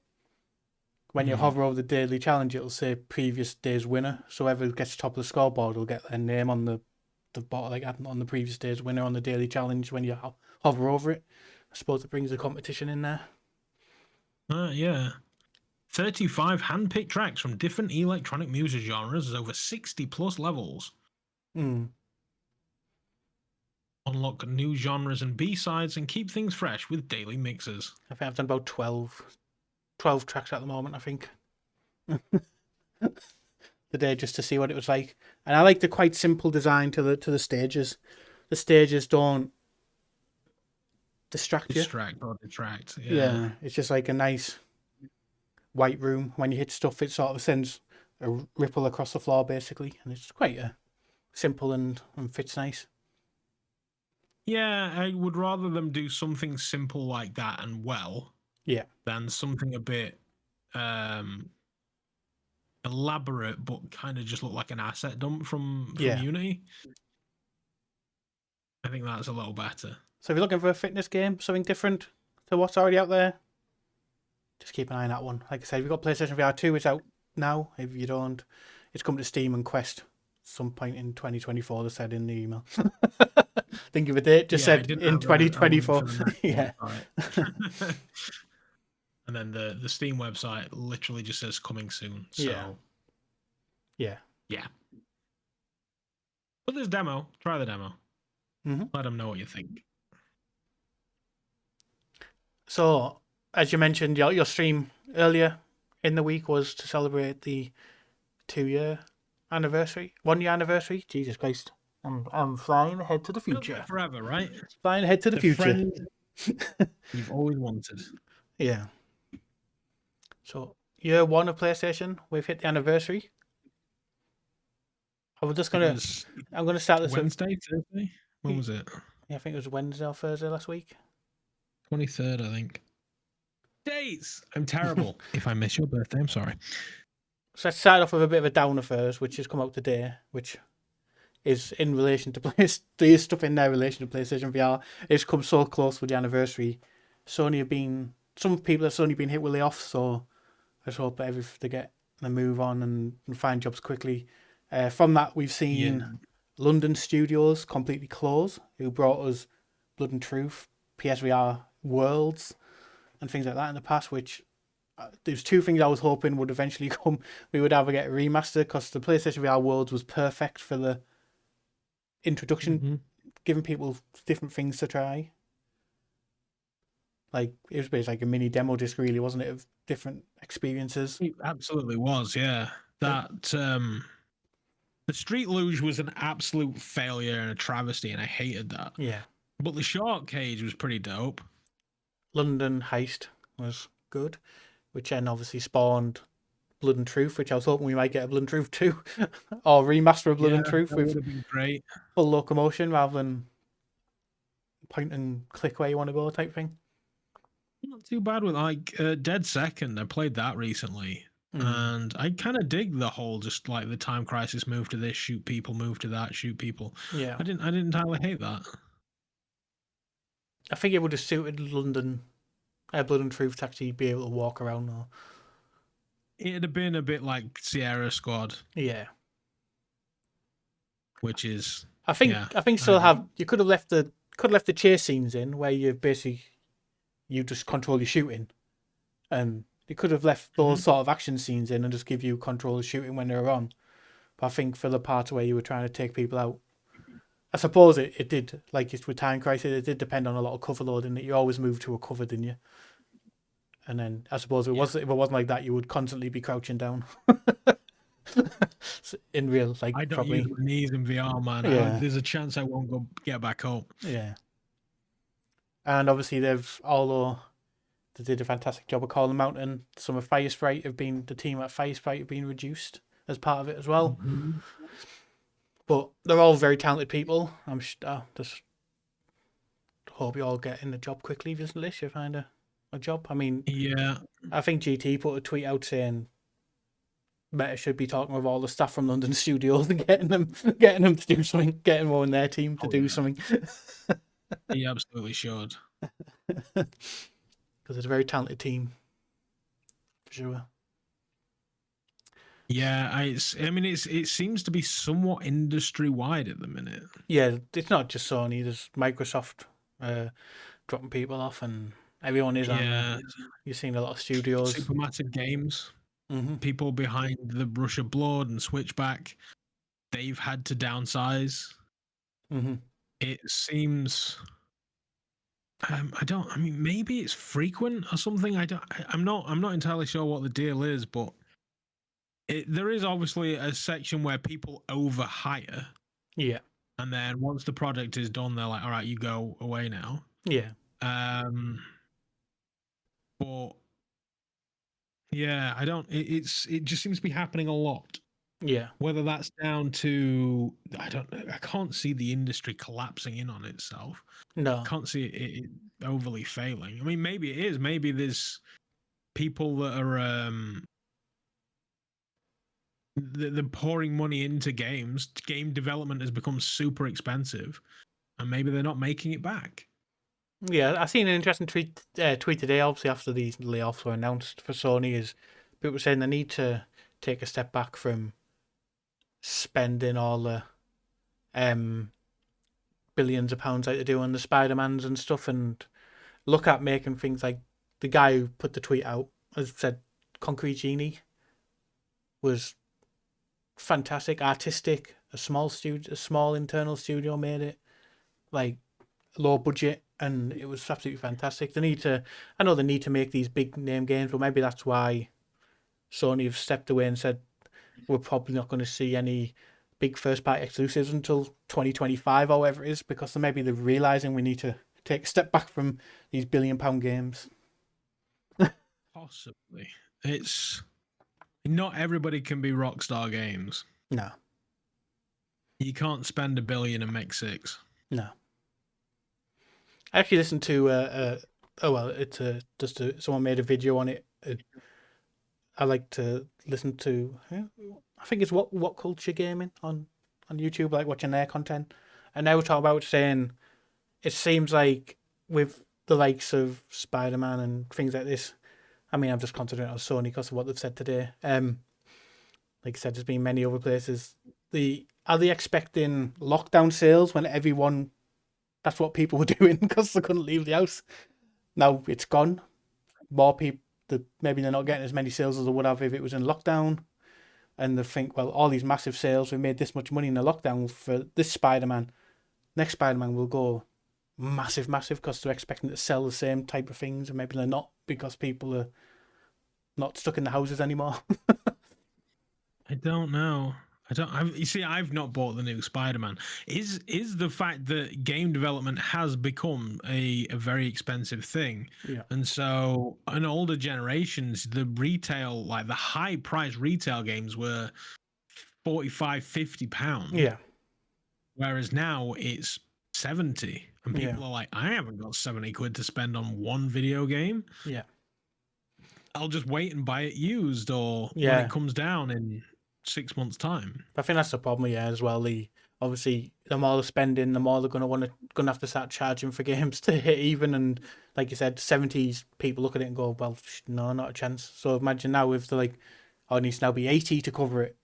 When you hover over the daily challenge, it'll say previous day's winner. So whoever gets top of the scoreboard will get their name on the bottom, like on the previous day's winner on the daily challenge when you hover over it. I suppose it brings the competition in there. Yeah. 35 hand-picked tracks from different electronic music genres, over 60 plus levels. Unlock new genres and B-sides and keep things fresh with daily mixes. I think I've done about 12 tracks at the moment, I think. Today, just to see what it was like. And I like the quite simple design to the stages. The stages don't distract you. Distract or detract. Yeah, it's just like a nice white room. When you hit stuff, it sort of sends a ripple across the floor, basically. And it's quite simple and fits nice. Yeah, I would rather them do something simple like that and than something a bit elaborate but kind of just look like an asset dump from Unity. I think that's a little better. So if you're looking for a fitness game, something different to what's already out there, just keep an eye on that one. Like I said, we've got PlayStation VR2, it's out now. If you don't, it's come to Steam and Quest some point in 2024, they said in the email. Think of a date, just said in 2024. Yeah. And then the Steam website literally just says coming soon. So yeah. But there's demo. Try the demo. Mm-hmm. Let them know what you think. So, as you mentioned, your stream earlier in the week was to celebrate the 1-year anniversary. Jesus Christ. I'm flying ahead to the future. Forever, right? Flying ahead to the future. You've always wanted. Yeah. So, year 1 of PlayStation, we've hit the anniversary. I'm going to start this Wednesday, Thursday? When was it? Yeah, I think it was Wednesday or Thursday last week. 23rd, I think. Dates! I'm terrible. If I miss your birthday, I'm sorry. So let's start off with a bit of a downer first, which has come out today, which is in relation to there's stuff in there in relation to PlayStation VR. It's come so close with the anniversary. Some people have Sony been hit with layoffs, so I just hope they get a move on and find jobs quickly. From that, we've seen London studios completely close, who brought us Blood and Truth, PSVR Worlds, and things like that in the past, which there's 2 things I was hoping would eventually come. We would either get a remaster, because the PlayStation VR Worlds was perfect for the introduction, giving people different things to try. Like, it was basically like a mini demo disc, really, wasn't it, of different experiences? It absolutely was, yeah. That the Street Luge was an absolute failure and a travesty, and I hated that. Yeah. But the Shark Cage was pretty dope. London Heist was good, which then obviously spawned Blood and Truth, which I was hoping we might get a Blood and Truth 2 or remaster of Blood and Truth with great. full locomotion rather than point and click where you want to go type thing. Not too bad with like Dead Second. I played that recently, and I kind of dig the whole just like the time crisis, move to this, shoot people, move to that, shoot people. Yeah, I didn't entirely hate that. I think it would have suited London, Blood and Truth to actually be able to walk around. Or It'd have been a bit like Sierra Squad, yeah, which is I think yeah, still have you could have left the chase scenes in where you basically you just control your shooting, and you could have left those sort of action scenes in and just give you control of shooting when they're on. But I think for the parts where you were trying to take people out, I suppose it did, like it's with Time Crisis, it did depend on a lot of cover loading. That you always moved to a cover, didn't you? And then I suppose if it wasn't like that, you would constantly be crouching down. In real, like I don't probably use my knees in VR, man. Yeah. There's a chance I won't go get back up. Yeah. And obviously although they did a fantastic job of calling them out, and some of the team at Firesprite have been reduced as part of it as well. Mhm. But they're all very talented people. I'm just hope you all get in the job quickly, if you find a job. I mean, Yeah, I think GT put a tweet out saying Meta should be talking with all the staff from London studios and getting them to do something, getting more in their team to do something. he absolutely should. Because it's a very talented team, for sure. Yeah, it seems to be somewhat industry wide at the minute. Yeah, it's not just Sony. There's Microsoft dropping people off, and everyone is on there. You've seen a lot of studios. Supermassive Games, people behind the Rush of Blood and Switchback, they've had to downsize. It seems. Maybe it's frequent or something. I'm not entirely sure what the deal is, but there is obviously a section where people overhire. Yeah. And then once the project is done, they're like, all right, you go away now. Yeah. But yeah, it just seems to be happening a lot. Yeah. Whether that's down to, I can't see the industry collapsing in on itself. No. I can't see it overly failing. I mean, maybe it is. Maybe there's people that are they're pouring money into games. Game development has become super expensive, and maybe they're not making it back. Yeah, I seen an interesting tweet today. Obviously, after these layoffs were announced for Sony, is people saying they need to take a step back from spending all the billions of pounds like they do on the Spider-Mans and stuff, and look at making things like the guy who put the tweet out has said Concrete Genie was fantastic, artistic, a small internal studio made it, like low budget, and it was absolutely fantastic. I know they need to make these big name games, but maybe that's why Sony have stepped away and said we're probably not going to see any big first party exclusives until 2025 or whatever it is, because maybe they're realizing we need to take a step back from these £1 billion games. Possibly. It's not everybody can be Rockstar Games. No. You can't spend $1 billion and make 6. No. I actually listened to someone made a video on it. I like to listen to I think it's what culture gaming on YouTube, like watching their content, and they were talking about saying it seems like with the likes of Spider-Man and things like this. I mean, I'm just concentrating on Sony because of what they've said today. Like I said, there's been many other places. Are they expecting lockdown sales when everyone? That's what people were doing because they couldn't leave the house. Now it's gone. More people, maybe they're not getting as many sales as they would have if it was in lockdown. And they think, well, all these massive sales, we made this much money in the lockdown for this Spider-Man. Next Spider-Man will go massive because they're expecting to sell the same type of things, and maybe they're not because people are not stuck in the houses anymore. I don't know. I've not bought the new Spider-Man. Is the fact that game development has become a very expensive thing, and so in older generations, the retail, like the high price retail games were £45-50. Yeah. Whereas now it's 70. And people are like, I haven't got 70 quid to spend on one video game. Yeah. I'll just wait and buy it used or when it comes down in 6 months' time. I think that's the problem, as well. Obviously, the more they're spending, the more they're gonna have to start charging for games to hit even. And like you said, 70s people look at it and go, well, no, not a chance. So imagine now if they're like, oh, it needs to now be 80 to cover it.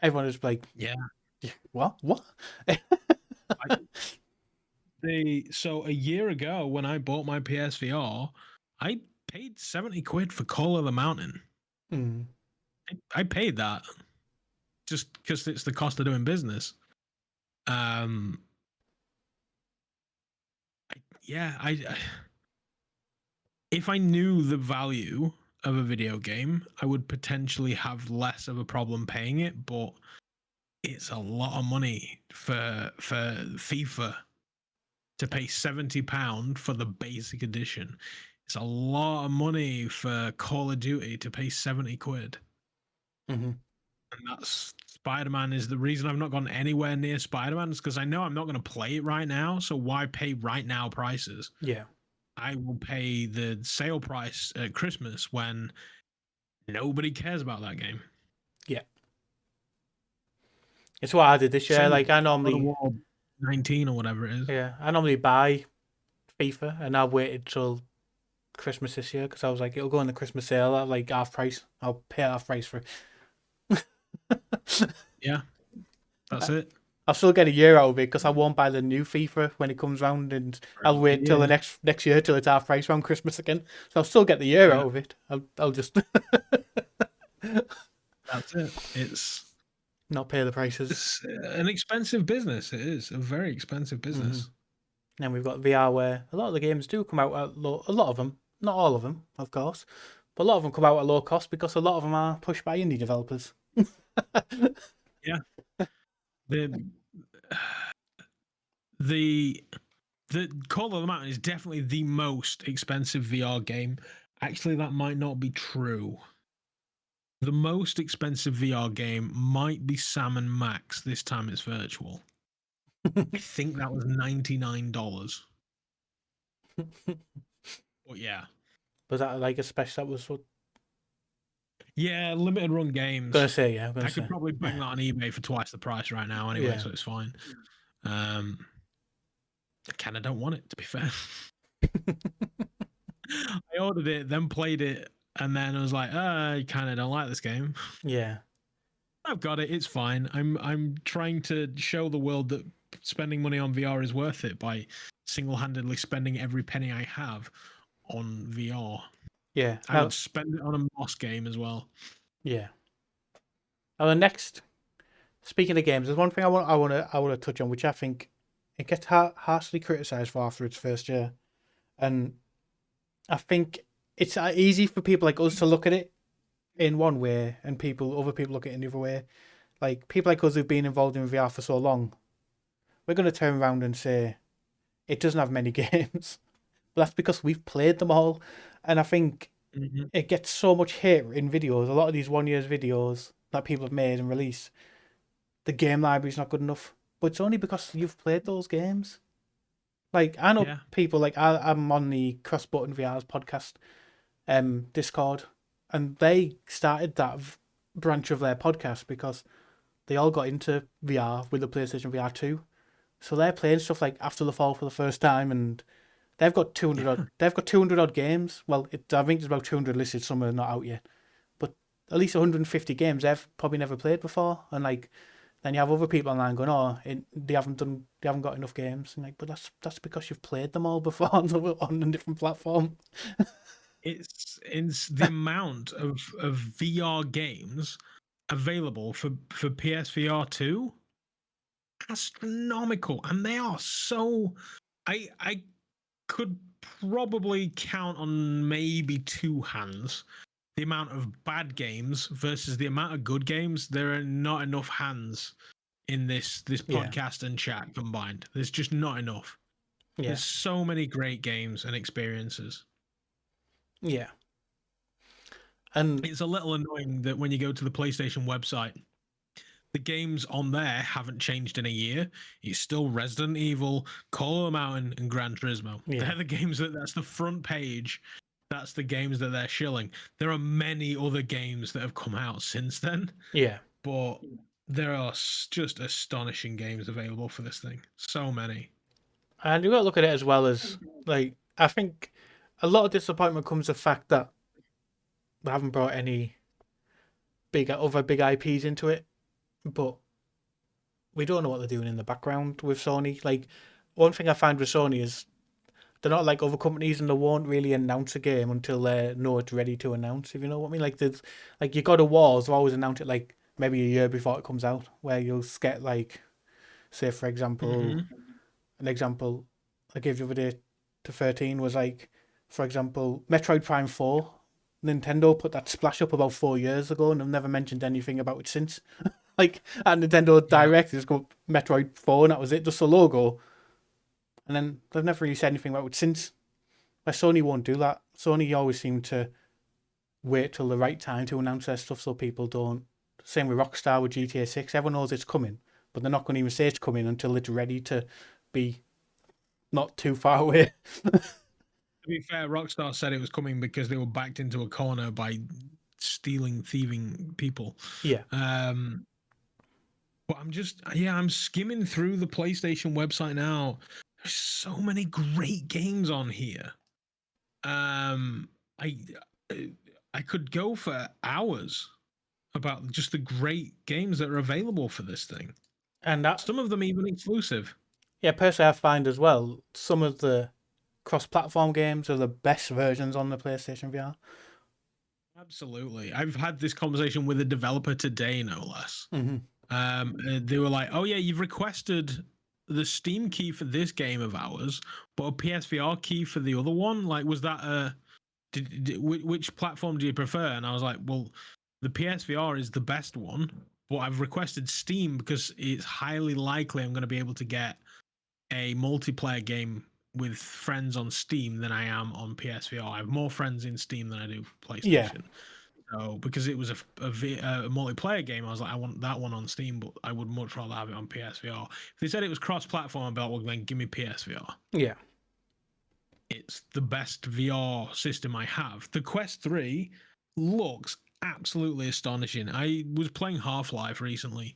Everyone is like, yeah, what? So a year ago when I bought my PSVR, I paid 70 quid for Call of the Mountain. Mm. I paid that just because it's the cost of doing business. If I knew the value of a video game, I would potentially have less of a problem paying it, but it's a lot of money for FIFA to pay £70 for the basic edition. It's a lot of money for Call of Duty to pay 70 quid. Mm-hmm. And that's Spider-Man is the reason I've not gone anywhere near Spider-Man is because I know I'm not going to play it right now. So why pay right now prices? Yeah. I will pay the sale price at Christmas when nobody cares about that game. Yeah. It's what I did this year. Like I normally 19 or whatever it is. Yeah, I normally buy FIFA and I waited till Christmas this year because I was like, it'll go on the Christmas sale at like half price. I'll pay half price for it. Yeah, that's it. I'll still get a year out of it because I won't buy the new FIFA when it comes round, and I'll wait till the next year till it's half price around Christmas again. So I'll still get the year out of it. I'll just that's it. It's not pay the prices. It's an expensive business. It is a very expensive business. Mm-hmm. And we've got VR where a lot of the games do come out at low. A lot of them, not all of them, of course, but a lot of them come out at low cost because a lot of them are pushed by indie developers. Yeah. The Call of the Mountain is definitely the most expensive VR game. Actually, that might not be true. The most expensive VR game might be Sam & Max. This time it's virtual. I think that was $99. But yeah. Was that like a special? That was what? Yeah, limited run games. Gonna say, yeah. I could probably bring that on eBay for twice the price right now anyway, so it's fine. I kind of don't want it, to be fair. I ordered it, then played it, and then I was like, I kind of don't like this game. Yeah. I've got it. It's fine. I'm trying to show the world that spending money on VR is worth it by single-handedly spending every penny I have on VR. Yeah. I would spend it on a Moss game as well. Yeah. Now the next, speaking of games, there's one thing I want to touch on, which I think it gets harshly criticised for after its first year, and I think it's easy for people like us to look at it in one way, and other people look at it another way. Like people like us who've been involved in VR for so long, we're going to turn around and say it doesn't have many games, but that's because we've played them all, and I think it gets so much hate in videos. A lot of these 1 year's videos that people have made and released, the game library's not good enough, but it's only because you've played those games. Like I know people like I'm on the Cross Button VR's podcast, Discord, and they started that branch of their podcast because they all got into VR with the PlayStation VR2, so they're playing stuff like After the Fall for the first time, and they've got 200 odd. They've got 200 odd games. Well, I think there's about 200 listed. Some are not out yet, but at least 150 games they've probably never played before. And like, then you have other people online going, "Oh, they haven't got enough games." And like, but that's because you've played them all before on a different platform. It's the amount of VR games available for PSVR2 astronomical, and they are so. I could probably count on maybe two hands the amount of bad games versus the amount of good games. There are not enough hands in this podcast and chat combined. There's just not enough. Yeah. There's so many great games and experiences. Yeah. And it's a little annoying that when you go to the PlayStation website, The games on there haven't changed in a year. It's still Resident Evil, Call of the Mountain, and Gran Turismo. Yeah. They're the games that's the front page. That's the games that they're shilling. There are many other games that have come out since then, Yeah. but there are just astonishing games available for this thing. So many. And you've got to look at it as well as, like, I think a lot of disappointment comes the fact that they haven't brought any other big IPs into it, but we don't know what they're doing in the background with Sony. Like, one thing I find with Sony is they're not like other companies, and they won't really announce a game until they know it's ready to announce. If you know what I mean, like there's like you God of Wars, they always announce it like maybe a year before it comes out, where you'll get like, say for example, an example I gave you the other day to 13 was like, for example, Metroid Prime 4. Nintendo put that splash up about 4 years ago, and they've never mentioned anything about it since. Like at Nintendo Direct, it's got Metroid 4, and that was it, just a logo. And then they've never really said anything about it since. But Sony won't do that. Sony always seem to wait till the right time to announce their stuff so people don't. Same with Rockstar with GTA 6. Everyone knows it's coming, but they're not going to even say it's coming until it's ready to be not too far away. To be fair, Rockstar said it was coming because they were backed into a corner by thieving people. Yeah. But I'm skimming through the PlayStation website now. There's so many great games on here. I could go for hours about just the great games that are available for this thing. And that, Some of them even exclusive. yeah, personally, I find as well some of the cross-platform games are the best versions on the PlayStation VR. Absolutely. I've had this conversation with a developer today, no less. Mm-hmm. They were like, "Oh yeah, you've requested the Steam key for this game of ours, but a PSVR key for the other one. Like, was that a which platform do you prefer?" And I was like, "Well, the PSVR is the best one, but I've requested Steam because it's highly likely I'm going to be able to get a multiplayer game with friends on Steam than I am on PSVR. I have more friends in Steam than I do PlayStation." Yeah. So because it was a multiplayer game, I was like, I want that one on Steam, but I would much rather have it on PSVR. If they said it was cross-platform, I'd be like, well, then give me PSVR. Yeah. It's the best VR system I have. The Quest 3 looks absolutely astonishing. I was playing Half-Life recently,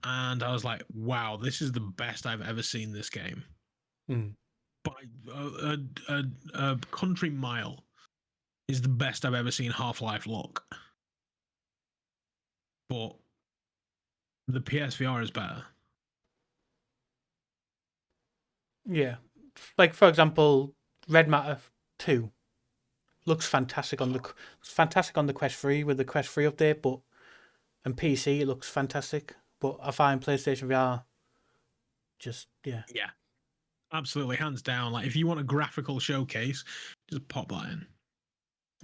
and I was like, wow, this is the best I've ever seen this game. By a country mile is the best I've ever seen Half-Life look. But the PSVR is better. Yeah. Like for example, Red Matter 2 looks fantastic on the Quest 3 with the Quest 3 update, but on PC it looks fantastic. But I find PlayStation VR just Yeah, absolutely, hands down. Like if you want a graphical showcase, just pop that in.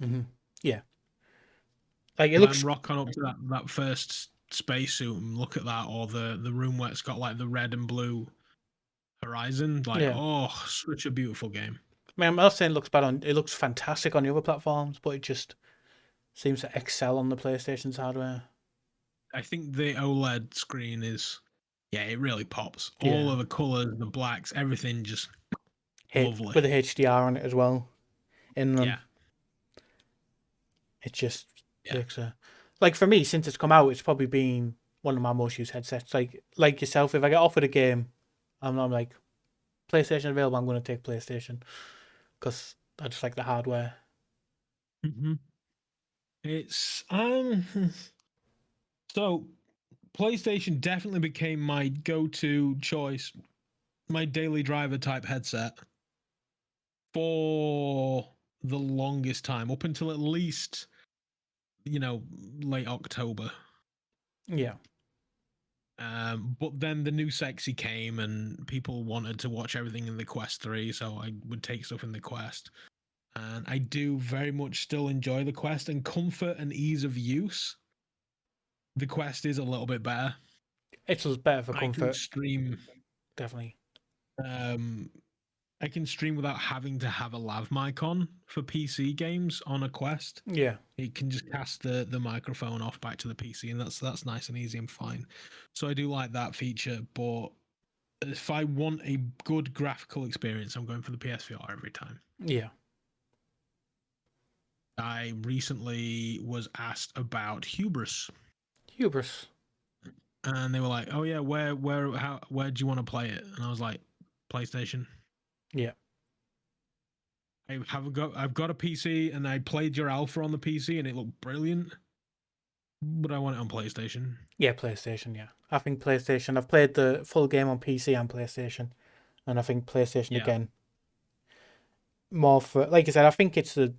Mm-hmm. Yeah. Like it Let looks. them rock on up to that first spacesuit and look at that, or the room where it's got like the red and blue horizon. Like, Yeah. oh, such a beautiful game. I mean, I'm not saying it looks bad on. It looks fantastic on the other platforms, but it just seems to excel on the PlayStation's hardware. I think the OLED screen is, yeah, it really pops. Yeah. All of the colors, the blacks, everything just lovely. With the HDR on it as well. In them. Yeah. It just looks like for me, since it's come out, it's probably been one of my most used headsets. Like yourself, if I get offered a game, I'm like, PlayStation available, I'm going to take PlayStation because I just like the hardware. Mm-hmm. It's so PlayStation definitely became my go-to choice, my daily driver type headset for the longest time, up until at least, late October. Yeah. But then the new Sexy came and people wanted to watch everything in the Quest 3, so I would take stuff in the Quest. And I do very much still enjoy the Quest, and comfort and ease of use. The Quest is a little bit better. It's better for comfort. I could stream Definitely. I can stream without having to have a lav mic on for PC games on a Quest. Yeah. It can just cast the microphone off back to the PC, and that's nice and easy and fine. So I do like that feature, but if I want a good graphical experience, I'm going for the PSVR every time. Yeah. I recently was asked about Hubris, Hubris. and they were like, "Oh yeah, where do you want to play it?" And I was like, "PlayStation." Yeah. I've got a PC, and I played your alpha on the PC, and it looked brilliant. But I want it on PlayStation. Yeah, PlayStation, yeah. I think PlayStation. I've played the full game on PC and PlayStation. And I think PlayStation Yeah. again. More for, like I said, I think it's the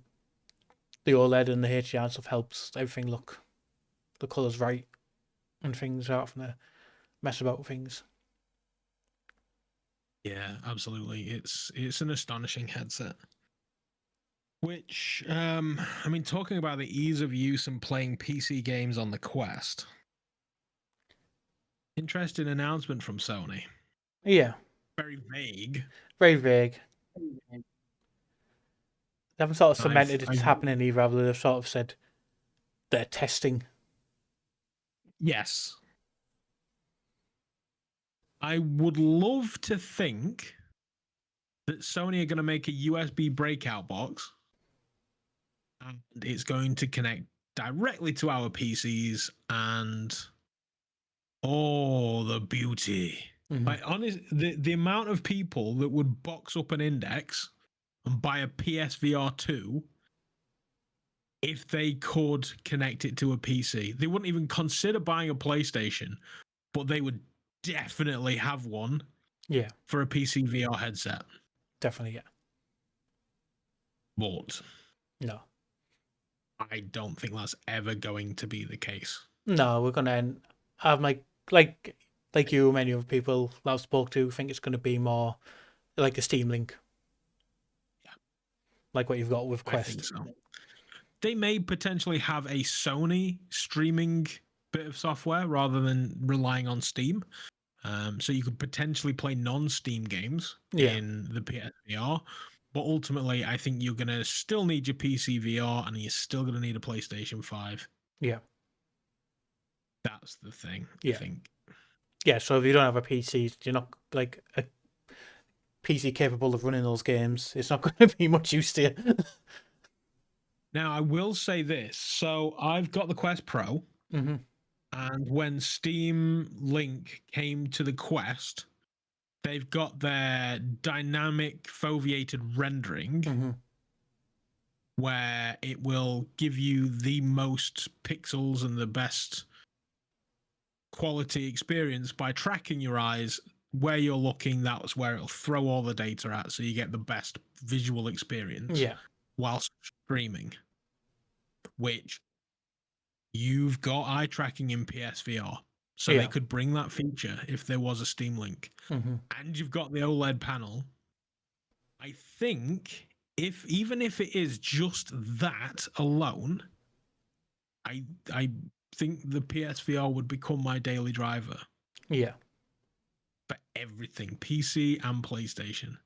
OLED and the HDR and stuff helps everything look, the colours right and things out from the mess about with things. Yeah, absolutely. It's an astonishing headset. Which, I mean, talking about the ease of use and playing PC games on the Quest. Interesting announcement from Sony. Yeah. Very vague. Very vague. They haven't sort of cemented it's I've- happening either. They've sort of said they're testing. Yes. I would love to think that Sony are going to make a USB breakout box, and it's going to connect directly to our PCs, and the beauty. Mhm. Like, honest, the amount of people that would box up an Index and buy a PSVR2 if they could connect it to a PC. They wouldn't even consider buying a PlayStation, but they would definitely have one Yeah, for a PC VR headset. definitely, yeah. But No. I don't think that's ever going to be the case. No, we're gonna end. I'm like you, many other people that I've spoke to think it's gonna be more like a Steam Link. Yeah. Like what you've got with Quest. I think so. They may potentially have a Sony streaming bit of software rather than relying on Steam. So you could potentially play non-Steam games in the PSVR. But ultimately, I think you're going to still need your PC VR, and you're still going to need a PlayStation 5. Yeah. That's the thing, Yeah. I think. Yeah, so if you don't have a PC, you're not like a PC capable of running those games. It's not going to be much use to you. Now, I will say this. So I've got the Quest Pro, Mm-hmm. and when Steam Link came to the Quest, they've got their dynamic foveated rendering, Mm-hmm. where it will give you the most pixels and the best quality experience by tracking your eyes where you're looking. That's where it'll throw all the data at, so you get the best visual experience whilst streaming. Which you've got eye tracking in PSVR, so they could bring that feature if there was a Steam Link. Mm-hmm. And you've got the OLED panel. I think even if it is just that alone, I think the PSVR would become my daily driver. Yeah. For everything, PC and PlayStation.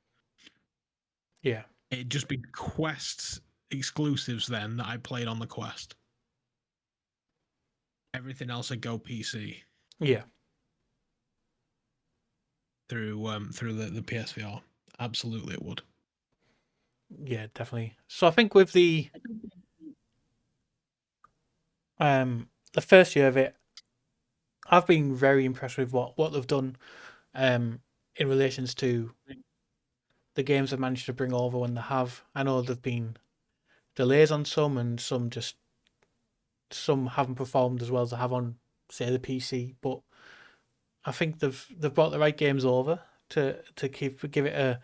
Yeah. It'd just be Quest exclusives then that I played on the Quest. Everything else would go PC. Yeah. Through the PSVR. Absolutely it would. Yeah, definitely. So I think with the first year of it, I've been very impressed with what they've done in relations to the games they've managed to bring over when they have. I know there've been delays on some, and some haven't performed as well as they have on, say, the PC. But I think they've brought the right games over to give it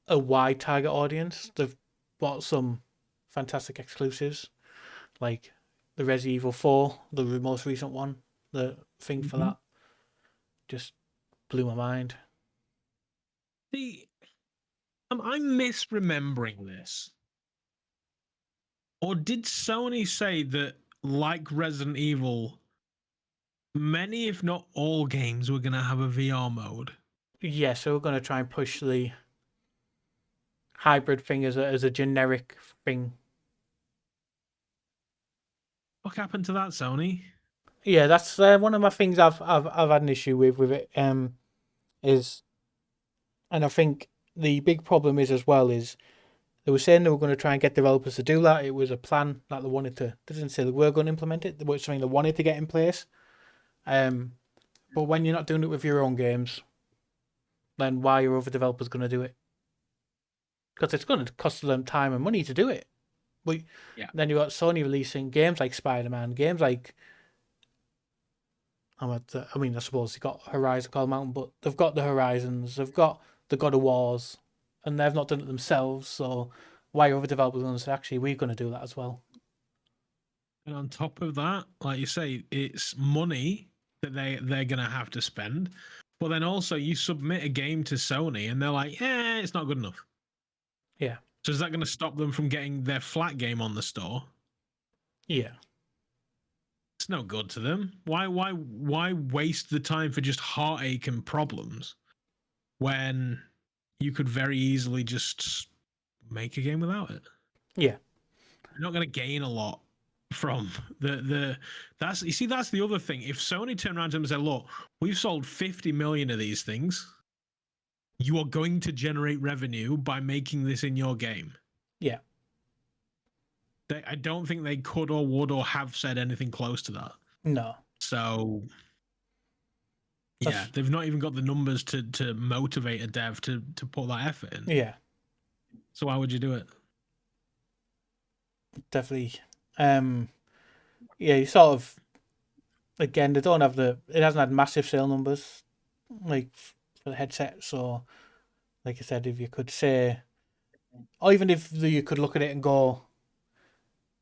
a wide target audience. They've brought some fantastic exclusives, like the Resident Evil 4, the most recent one. The thing for that just blew my mind. Am I misremembering this? Or did Sony say that, like Resident Evil, many, if not all games were going to have a VR mode? Yeah, so we're going to try and push the hybrid thing as a generic thing. What happened to that, Sony? Yeah, that's one of my things I've had an issue with it. Is, and I think the big problem is as well is they were saying they were going to try and get developers to do that. It was a plan that they wanted to. They didn't say they were going to implement it. It was something they wanted to get in place. But when you're not doing it with your own games, then why are other developers going to do it? Because it's going to cost them time and money to do it. But then you got Sony releasing games like Spider-Man, games like I suppose they've got Horizon Call Mountain, but they've got the Horizons, they've got the God of Wars, and they've not done it themselves. So why are other developers going to say, actually, we're going to do that as well? And on top of that, like you say, it's money that they're going to have to spend. But then also you submit a game to Sony and they're like, it's not good enough. Yeah. So is that going to stop them from getting their flat game on the store? Yeah. It's no good to them. Why waste the time for just heartache and problems when you could very easily just make a game without it? Yeah. You're not going to gain a lot from that's the other thing. If Sony turned around to them and said, look, we've sold 50 million of these things, you are going to generate revenue by making this in your game. Yeah. I don't think they could or would or have said anything close to that. No. So they've not even got the numbers to motivate a dev to put that effort in. Yeah. So why would you do it? Definitely. You sort of, again, they don't have it hasn't had massive sale numbers like for the headset. So like I said, if you could say, or even if you could look at it and go,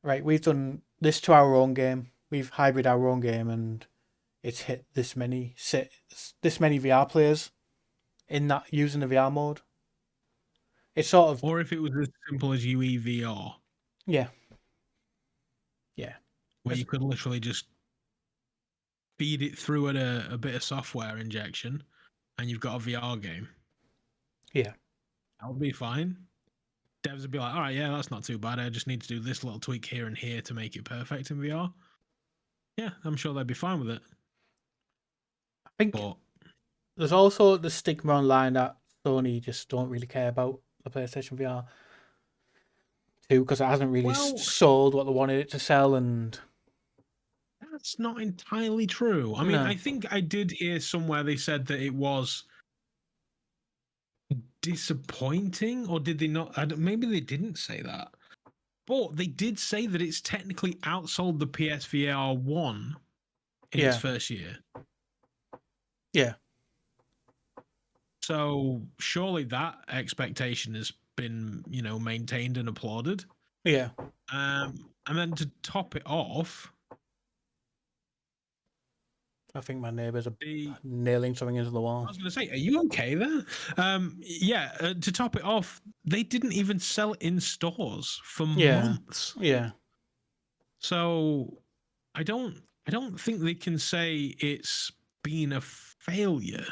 right, we've done this to our own game, we've hybrid our own game, and it's hit this many VR players in that using the VR mode. It's sort of, or if it was as simple as UEVR. Yeah. Where you could literally just feed it through at a bit of software injection, and you've got a VR game. Yeah. That would be fine. Devs would be like, all right, yeah, that's not too bad. I just need to do this little tweak here and here to make it perfect in VR. Yeah, I'm sure they'd be fine with it. I think there's also the stigma online that Sony just don't really care about the PlayStation VR 2 because it hasn't really sold what they wanted it to sell, and that's not entirely true. I mean, I think I did hear somewhere they said that it was disappointing, or did they not? Maybe they didn't say that, but they did say that it's technically outsold the PSVR 1 in its first year. Yeah. So surely that expectation has been, maintained and applauded. Yeah. And then to top it off, I think my neighbours are nailing something into the wall. I was going to say, are you okay there? To top it off, they didn't even sell it in stores for months. Yeah. So I don't think they can say it's been a failure.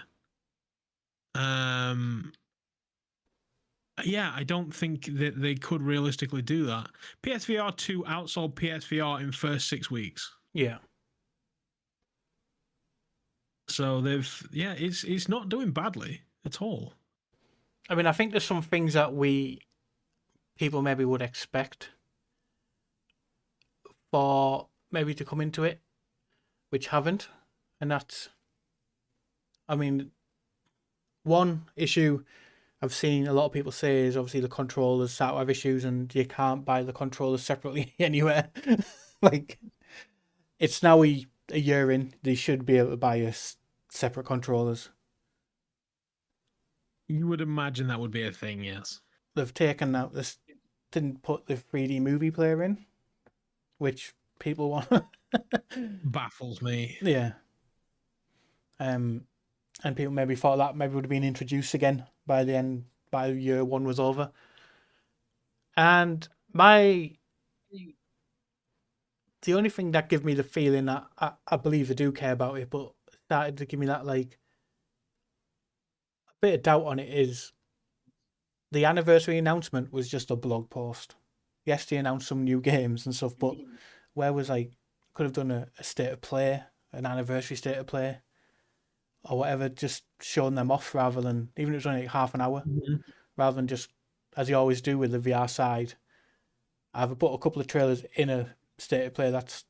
I don't think that they could realistically do that. PSVR 2 outsold PSVR in first 6 weeks. Yeah. So it's not doing badly at all. I mean, I think there's some things that people maybe would expect for maybe to come into it, which haven't, and that's, I mean, one issue I've seen a lot of people say is obviously the controllers start to have issues, and you can't buy the controllers separately anywhere. Like, it's now a year in, they should be able to buy us separate controllers. You would imagine that would be a thing, yes. They've taken out this, didn't put the 3D movie player in, which people want. Baffles me. Yeah. And people maybe thought that maybe would have been introduced again by year one was over. And the only thing that gave me the feeling that I believe they do care about it, but started to give me that like a bit of doubt on it is the anniversary announcement was just a blog post. Yes, they announced some new games and stuff, but where was like could have done a state of play, an anniversary state of play, or whatever, just showing them off rather than even if it was only like half an hour, rather than just as you always do with the VR side. I've put a couple of trailers in a state of play that's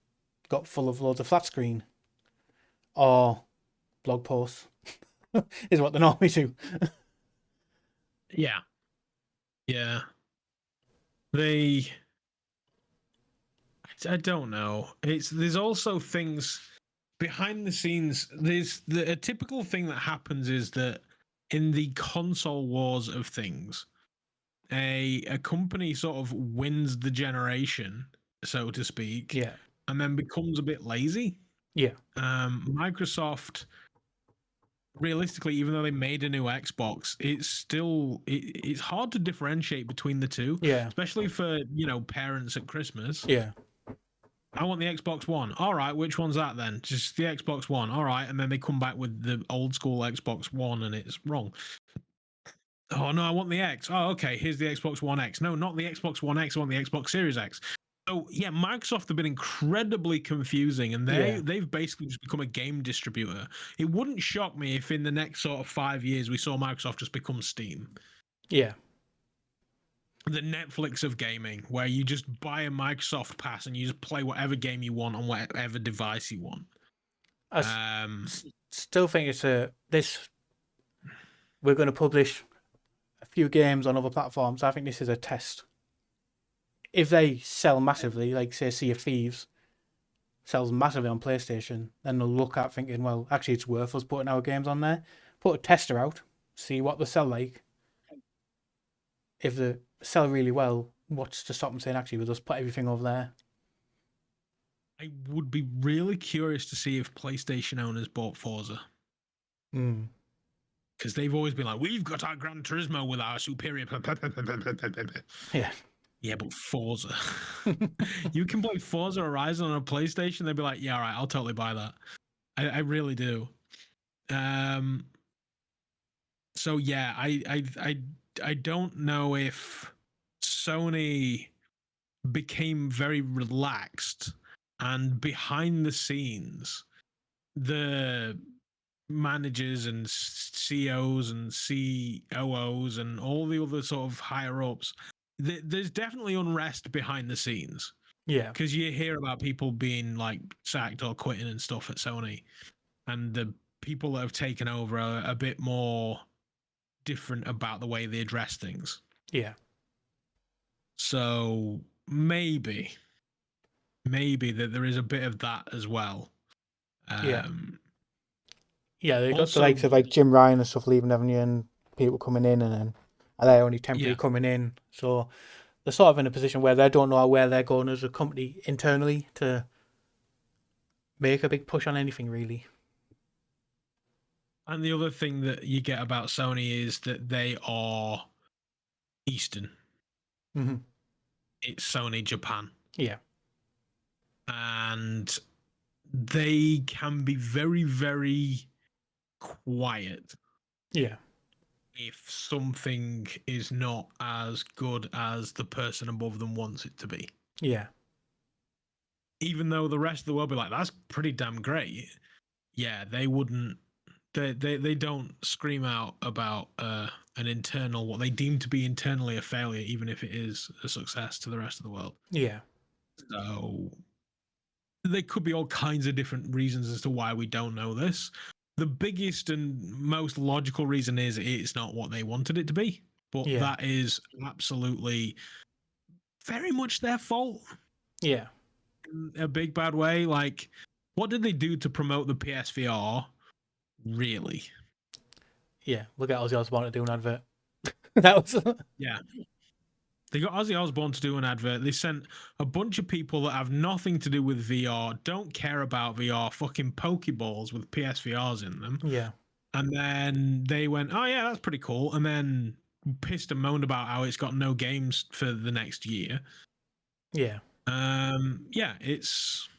got full of loads of flat screen or blog posts is what they normally do. Yeah. Yeah. They I don't know. There's also things behind the scenes. There's a typical thing that happens is that in the console wars of things, a company sort of wins the generation, so to speak, Yeah. and then becomes a bit lazy. Yeah. Microsoft, realistically, even though they made a new Xbox, it's hard to differentiate between the two, Yeah. especially for parents at Christmas. Yeah. I want the Xbox One. All right, which one's that then? Just the Xbox One. All right, and then they come back with the old school Xbox One, and it's wrong. Oh no, I want the X. Oh, okay, here's the Xbox One X. No, not the Xbox One X. I want the Xbox Series X. So yeah, Microsoft have been incredibly confusing, and they've basically just become a game distributor. It wouldn't shock me if in the next sort of 5 years we saw Microsoft just become Steam. Yeah. The Netflix of gaming, where you just buy a Microsoft Pass and you just play whatever game you want on whatever device you want. I still think it's this. We're going to publish a few games on other platforms. I think this is a test. If they sell massively, like say Sea of Thieves sells massively on PlayStation, then they'll look at thinking, well, actually it's worth us putting our games on there. Put a tester out, see what they sell like. If they sell really well, what's to stop them saying, actually, we'll just put everything over there? I would be really curious to see if PlayStation owners bought Forza. Because they've always been like, we've got our Gran Turismo with our superior. Yeah. Yeah, but Forza. You can play Forza Horizon on a PlayStation. They'd be like, yeah, all right, I'll totally buy that. I really do. So yeah, I don't know if Sony became very relaxed and behind the scenes, the managers and CEOs and COOs and all the other sort of higher ups, there's definitely unrest behind the scenes. Yeah. Because you hear about people being like sacked or quitting and stuff at Sony, and the people that have taken over are a bit more different about the way they address things. Yeah. So maybe that there is a bit of that as well. Yeah, they got Also- the likes of like Jim Ryan and stuff leaving, haven't you, and people coming in, and then are they only temporarily Yeah. coming in? So they're sort of in a position where they don't know where they're going as a company internally to make a big push on anything, really. And the other thing that you get about Sony is that they are Eastern. Mm-hmm. It's Sony Japan. Yeah. And they can be very, very quiet. Yeah. If something is not as good as the person above them wants it to be. Yeah. Even though the rest of the world be like, that's pretty damn great. Yeah, they wouldn't. They don't scream out about an internal, what they deem to be internally a failure, even if it is a success to the rest of the world. Yeah. So there could be all kinds of different reasons as to why we don't know this. The biggest and most logical reason is it's not what they wanted it to be. But Yeah. that is absolutely very much their fault. Yeah. In a big bad way. Like, what did they do to promote the PSVR? Really? Yeah. Look at Ozzy Osbourne to do an advert. That was. Yeah. They got Ozzy Osbourne to do an advert. They sent a bunch of people that have nothing to do with VR, don't care about VR, fucking Pokeballs with PSVRs in them. Yeah. And then they went, oh yeah, that's pretty cool. And then pissed and moaned about how it's got no games for the next year. Yeah. Yeah, it's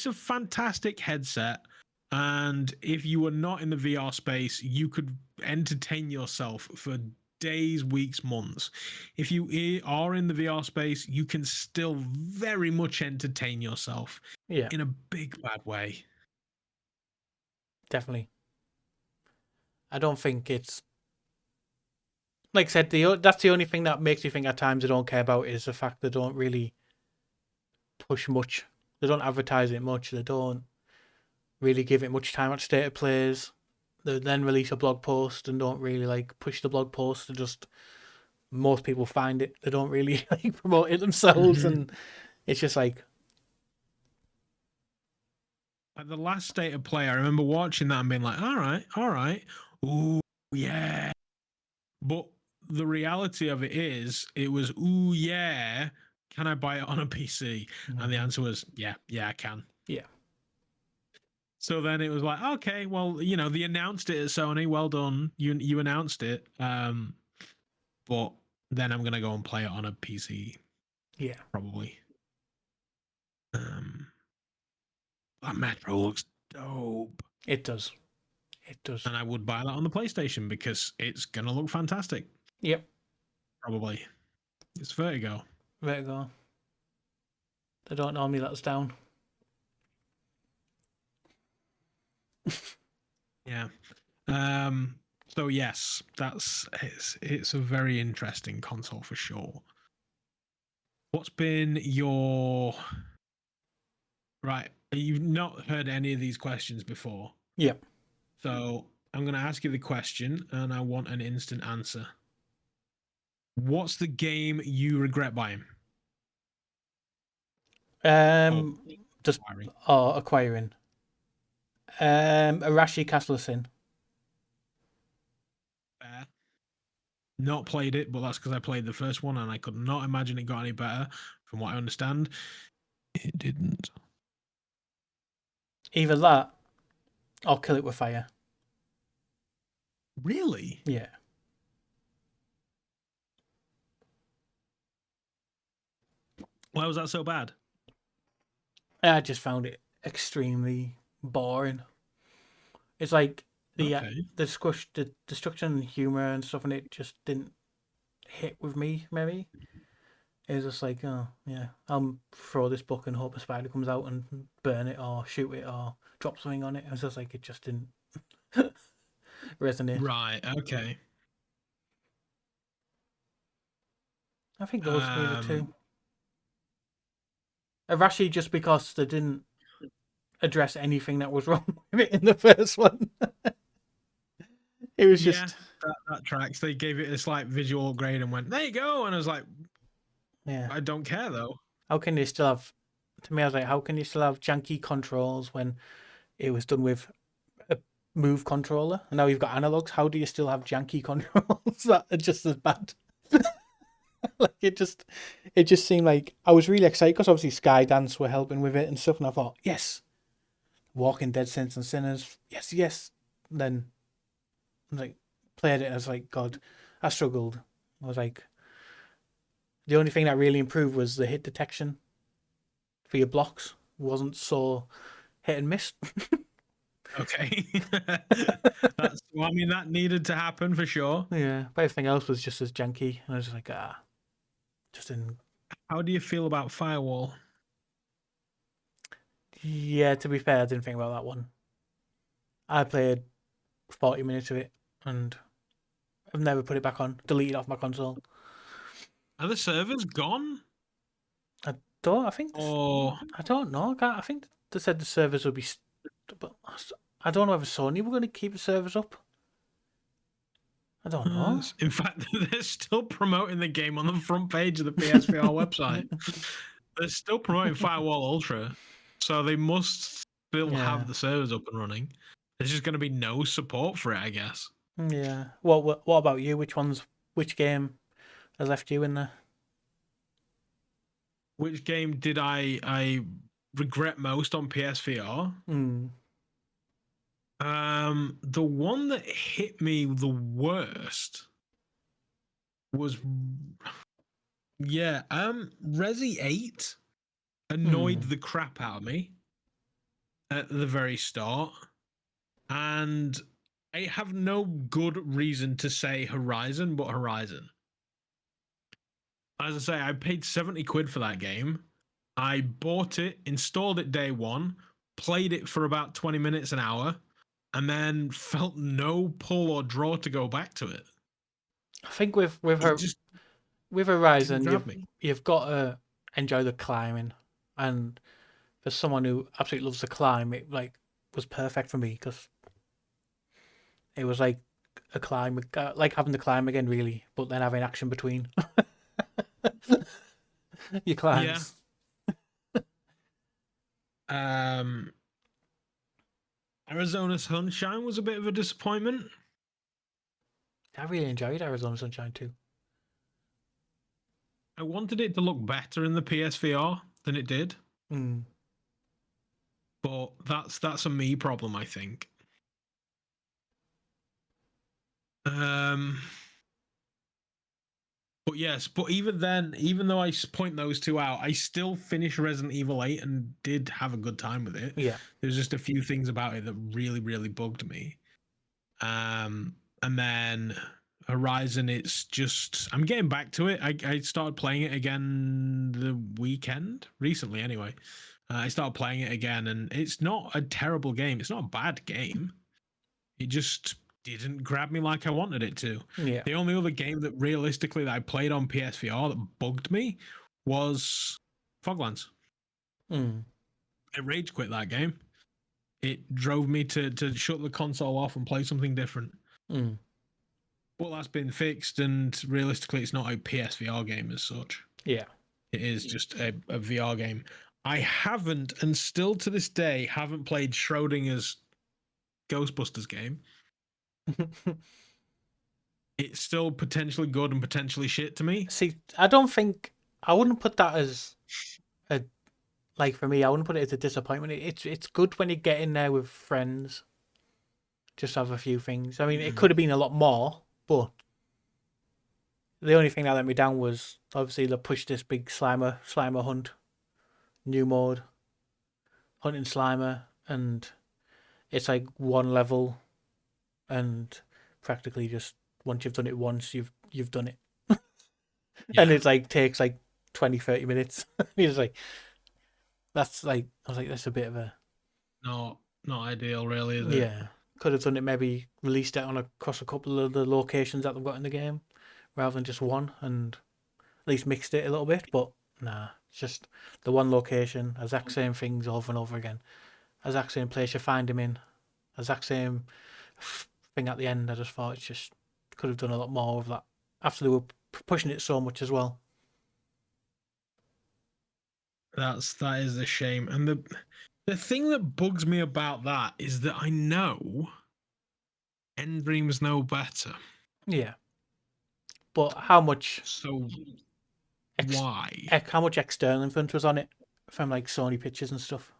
a fantastic headset. And if you were not in the VR space, you could entertain yourself for days, weeks, months. If you are in the VR space, you can still very much entertain yourself Yeah, in a big bad way. definitely. I don't think it's like I said. That's the only thing that makes me think at times I don't care about is the fact they don't really push much. They don't advertise it much. They don't really give it much time at state of plays. They then release a blog post and don't really like push the blog post. They just most people find it. They don't really like promote it themselves, and it's just like At the last state of play, I remember watching that and being like, all right, ooh, yeah. But the reality of it is, it was, ooh, yeah, can I buy it on a PC? And the answer was, yeah, I can. yeah, So then it was like, okay, well, they announced it at Sony. Well done, you announced it. But then I'm gonna go and play it on a PC, yeah. probably. That Metro looks dope. It does. It does. And I would buy that on the PlayStation because it's gonna look fantastic. Yep. Probably. It's Vertigo. Vertigo. They don't normally let us down. Yeah. So yes, it's a very interesting console for sure. What's been your right? You've not heard any of these questions before. Yep. So I'm going to ask you the question, and I want an instant answer. What's the game you regret buying? Just Acquiring? acquiring. Arashi Castle of Sin. Fair. Not played it, but that's because I played the first one, and I could not imagine it got any better. From what I understand, it didn't. Either that, or Kill It With Fire. Really? Yeah. Why was that so bad? I just found it extremely boring. It's like the destruction and humor and stuff, and it just didn't hit with me. Maybe it was just like, oh yeah, I'll throw this book and hope a spider comes out and burn it or shoot it or drop something on it. It was just like it just didn't resonate. Right. Okay. I think those were the two. Arashi, just because they didn't address anything that was wrong with it in the first one. It was just that tracks. They gave it a slight visual upgrade and went, there you go. And I was like, yeah. I don't care though. How can they still have? To me, I was like, how can you still have janky controls when it was done with a move controller, and now you've got analogs? How do you still have janky controls that are just as bad? Like it just seemed like I was really excited because obviously Skydance were helping with it and stuff, and I thought, yes, Walking Dead, Saints and Sinners, yes. And then I was like, played it, and I was like, God, I struggled. I was like, the only thing that really improved was the hit detection for your blocks. It wasn't so hit and miss. Okay. Well, I mean, that needed to happen for sure. Yeah, but everything else was just as janky, and I was just like, just in. How do you feel about Firewall? Yeah, to be fair, I didn't think about that one. I played 40 minutes of it, and I've never put it back on. Deleted off my console. Are the servers gone? I don't. I think. Or I don't know. I think they said the servers would be, but I don't know if Sony were going to keep the servers up. I don't know. In fact, they're still promoting the game on the front page of the PSVR website. They're still promoting Firewall Ultra, so they must still have the servers up and running. There's just going to be no support for it, I guess. Yeah. What about you? Which game has left you in there? Which game did I regret most on PSVR? The one that hit me the worst was Resi 8 annoyed the crap out of me at the very start. And I have no good reason to say Horizon, but Horizon. As I say, I paid 70 quid for that game. I bought it, installed it day one, played it for about 20 minutes, an hour, and then felt no pull or draw to go back to it. I think with It just didn't Horizon, grab me. you've got to enjoy the climbing, and for someone who absolutely loves to climb, it like was perfect for me because it was like a climb, like having to climb again, really, but then having action between your Yeah. climbs. Arizona Sunshine was a bit of a disappointment. I really enjoyed Arizona Sunshine too. I wanted it to look better in the PSVR than it did, Mm. but that's a me problem, I think. But yes, but even then, even though I point those two out, I still finished Resident Evil 8 and did have a good time with it. Yeah. There's just a few things about it that really, really bugged me. And then Horizon, it's just I'm getting back to it. I started playing it again the weekend recently. Anyway, I started playing it again, and it's not a terrible game. It's not a bad game. It just didn't grab me like I wanted it to. Yeah. The only other game that realistically that I played on PSVR that bugged me was Foglands. Mm. I rage quit that game. It drove me to shut the console off and play something different. Mm. But that's been fixed, and realistically, it's not a PSVR game as such. Yeah. It is just a VR game. I haven't, and still to this day, haven't played Schrodinger's Ghostbusters game. It's still potentially good and potentially shit to me. See, I wouldn't put that as a like for me. I wouldn't put it as a disappointment. It's good when you get in there with friends. Just have a few things. I mean, it could have been a lot more, but the only thing that let me down was obviously they pushed this big Slimer hunt, new mode, hunting Slimer, and it's like one level, and practically just once you've done it once, you've done it, and it's like takes like 20-30 minutes. It's like that's like I was like that's a bit of a not ideal, really, is it? yeah. Could have done it maybe released it on across a couple of the locations that they've got in the game, rather than just one, and at least mixed it a little bit. But nah, it's just the one location, exact same things over and over again, exact same place you find him in, exact same thing at the end. I just thought it's just could have done a lot more of that after they were pushing it so much as well. That is a shame. And the thing that bugs me about that is that I know End Dreams know better. Yeah, but how much? So why? How much external influence was on it from like Sony pictures and stuff?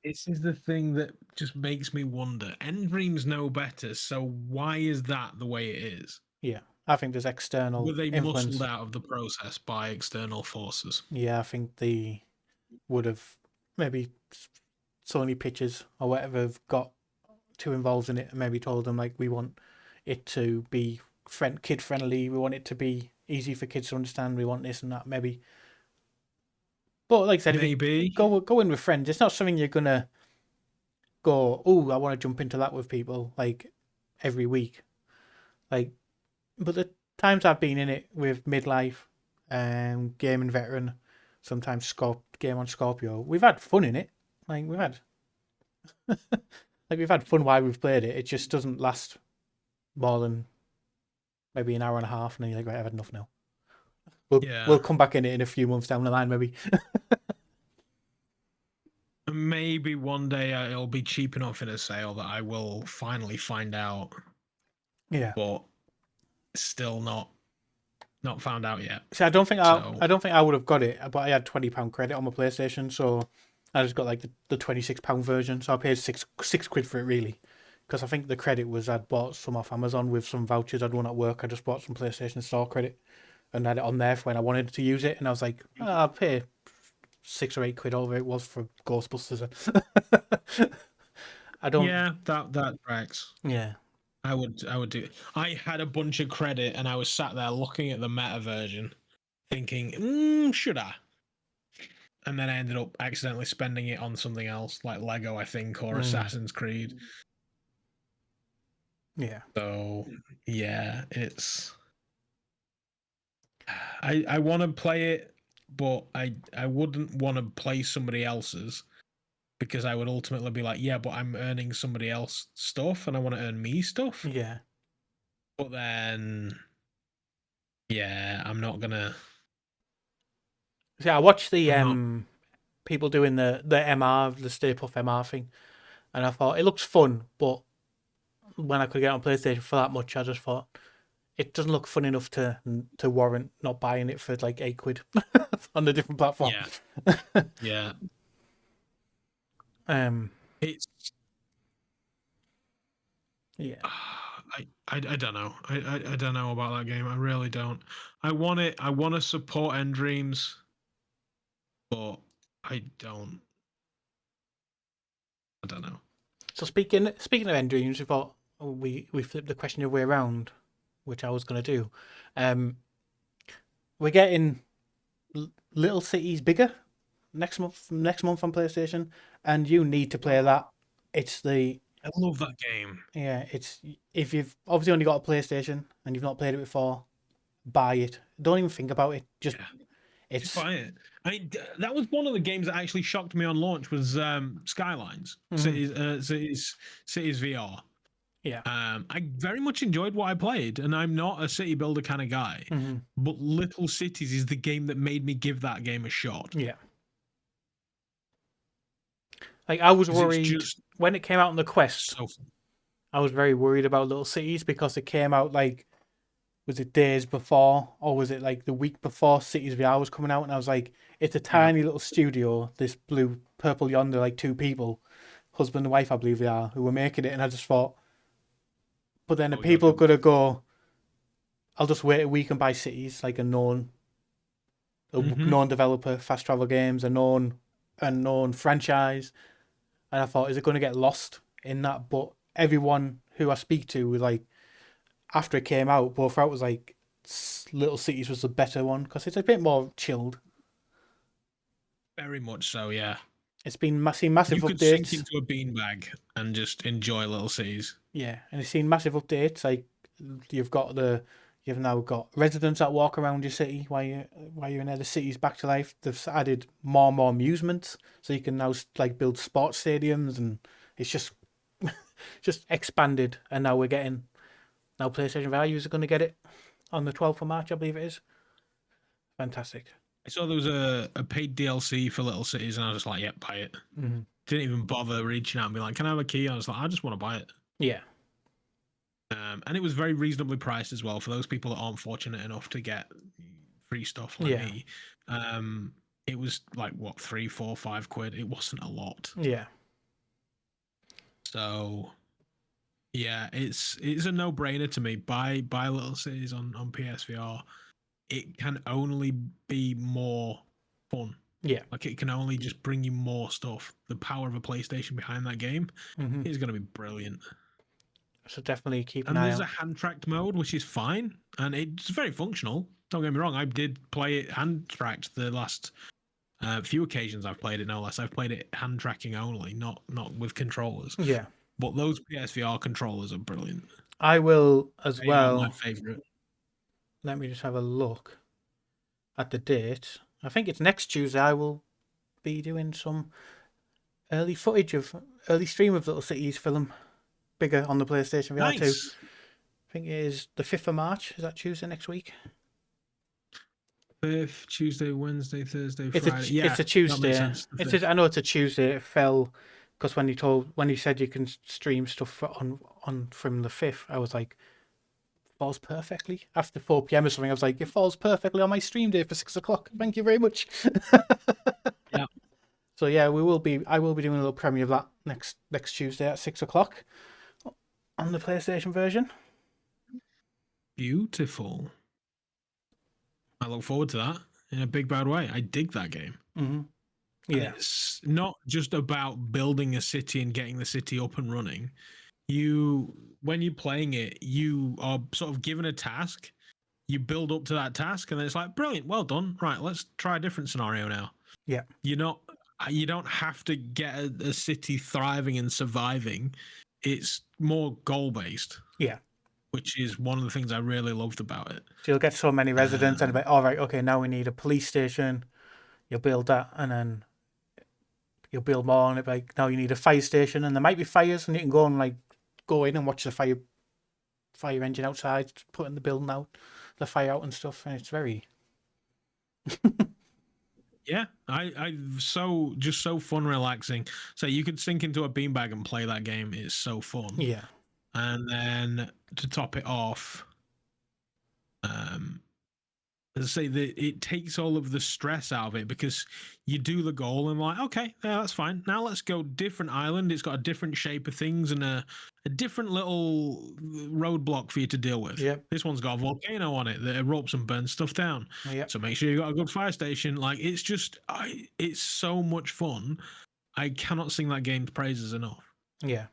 This is the thing that just makes me wonder. End Dreams know better, so why is that the way it is? Yeah, I think there's external Were they influence. muscled out of the process by external forces? Yeah, I think they would have maybe Sony Pictures or whatever have got too involved in it and maybe told them like we want it to be kid friendly, we want it to be easy for kids to understand, we want this and that maybe. But like I said, Maybe. if you go in with friends, it's not something you're gonna go, oh, I want to jump into that with people like every week. Like, but the times I've been in it with midlife, gaming veteran, sometimes game on Scorpio, we've had fun in it. Like we've had, like we've had fun while we've played it. It just doesn't last more than maybe an hour and a half, and then you're like, right, I've had enough now. We'll come back in it in a few months down the line, maybe. Maybe one day it'll be cheap enough in a sale that I will finally find out. Yeah, but still not found out yet. See, I don't think I would have got it, but I had £20 credit on my PlayStation, so I just got like the £26 version. So I paid six quid for it really, because I think the credit was I'd bought some off Amazon with some vouchers I'd won at work. I just bought some PlayStation Store credit and had it on there for when I wanted to use it, and I was like, I'll pay 6 or 8 quid over it was for Ghostbusters. I don't. Yeah, that tracks. Yeah, I would do it. I had a bunch of credit and I was sat there looking at the meta version, thinking, should I? And then I ended up accidentally spending it on something else, like Lego, I think, or Assassin's Creed. Yeah. So yeah, it's. I want to play it, but I wouldn't want to play somebody else's, because I would ultimately be like, yeah, but I'm earning somebody else stuff, and I want to earn me stuff. Yeah. But then, yeah, I'm not gonna. See, I watched the I'm not. people doing the MR, the Stay Puft MR thing, and I thought it looks fun, but when I could get on PlayStation for that much, I just thought it doesn't look fun enough to warrant not buying it for like £8 on a different platform. Yeah. Yeah. It's. Yeah. I don't know. I don't know about that game. I really don't. I want it. I want to support End Dreams, but I don't. I don't know. So speaking of End Dreams, we thought we flipped the question the other way around, which I was going to do. We're getting Little Cities bigger next month on PlayStation, and you need to play that. It's the I love that game. Yeah, it's if you've obviously only got a PlayStation and you've not played it before, buy it. Don't even think about it. Just Just buy it. I mean, that was one of the games that actually shocked me on launch. Was Skylines, Cities VR. Yeah. I very much enjoyed what I played, and I'm not a city builder kind of guy. But Little Cities is the game that made me give that game a shot. Yeah. Like I was worried when it came out on the Quest. I was very worried about Little Cities because it came out like, was it days before, or was it like the week before Cities VR was coming out? And I was like, it's a tiny little studio, this blue, purple yonder, like two people, husband and wife, I believe they are, who were making it. And I just thought, but then the people are going to go, I'll just wait a week and buy Cities, like a known developer, Fast Travel Games, a known franchise. And I thought, is it going to get lost in that? But everyone who I speak to was like, after it came out, both out was like Little Cities was the better one because it's a bit more chilled. Very much so, yeah. It's been seen massive updates. You could sink into a beanbag and just enjoy Little Cities. Yeah, and it's seen massive updates. Like you've now got residents that walk around your city while you're in there. The city's back to life. They've added more and more amusements, so you can now like build sports stadiums, and it's just expanded. And now PlayStation VR users are going to get it on the 12th of March, I believe it is. Fantastic. I saw there was a paid DLC for Little Cities, and I was just like, "Yep, buy it." Didn't even bother reaching out and be like, "Can I have a key?" I was like, "I just want to buy it." Yeah. And it was very reasonably priced as well for those people that aren't fortunate enough to get free stuff like me. It was like what, £3, £4, £5. It wasn't a lot. Yeah. So yeah, it's a no-brainer to me. Buy Little Cities on PSVR. It can only be more fun. Yeah. Like it can only just bring you more stuff. The power of a PlayStation behind that game is going to be brilliant. So definitely keep an eye out. And there's a hand-tracked mode, which is fine, and it's very functional. Don't get me wrong. I did play it hand-tracked the last few occasions I've played it, no less. I've played it hand-tracking only, not with controllers. Yeah. But those PSVR controllers are brilliant. I will as they well. Are my favorite. Let me just have a look at the date. I think it's next Tuesday. I will be doing some early stream of Little Cities film, bigger on the PlayStation VR2. Nice. I think it is the 5th of March. Is that Tuesday next week? 5th, Tuesday, Wednesday, Thursday, Friday. It's a Tuesday. I know it's a Tuesday. It fell because when you said you can stream stuff on from the 5th, I was like, falls perfectly after 4 p.m. or something. I was like, it falls perfectly on my stream day for 6 o'clock. Thank you very much. Yeah. So yeah, I will be doing a little premiere of that next Tuesday at 6 o'clock on the PlayStation version. Beautiful. I look forward to that in a big bad way. I dig that game. Yeah. And it's not just about building a city and getting the city up and running. when you're playing it, you are sort of given a task, you build up to that task, and then it's like, brilliant, well done. Right, let's try a different scenario now. Yeah. You don't have to get a city thriving and surviving. It's more goal based. Yeah. Which is one of the things I really loved about it. So you'll get so many residents and be all right, okay, now we need a police station. You'll build that, and then you'll build more, and it'll be like, now you need a fire station, and there might be fires, and you can go and like go in and watch the fire engine outside, putting the building out, the fire out and stuff, and it's very Yeah, I so fun, relaxing. So you could sink into a beanbag and play that game. It's so fun. Yeah. And then to top it off, as I say, it takes all of the stress out of it, because you do the goal and like, okay, yeah, that's fine. Now let's go different island. It's got a different shape of things and a different little roadblock for you to deal with. Yep. This one's got a volcano on it that erupts and burns stuff down. Yep. So make sure you got a good fire station. Like, it's just, it's so much fun. I cannot sing that game's praises enough. Yeah,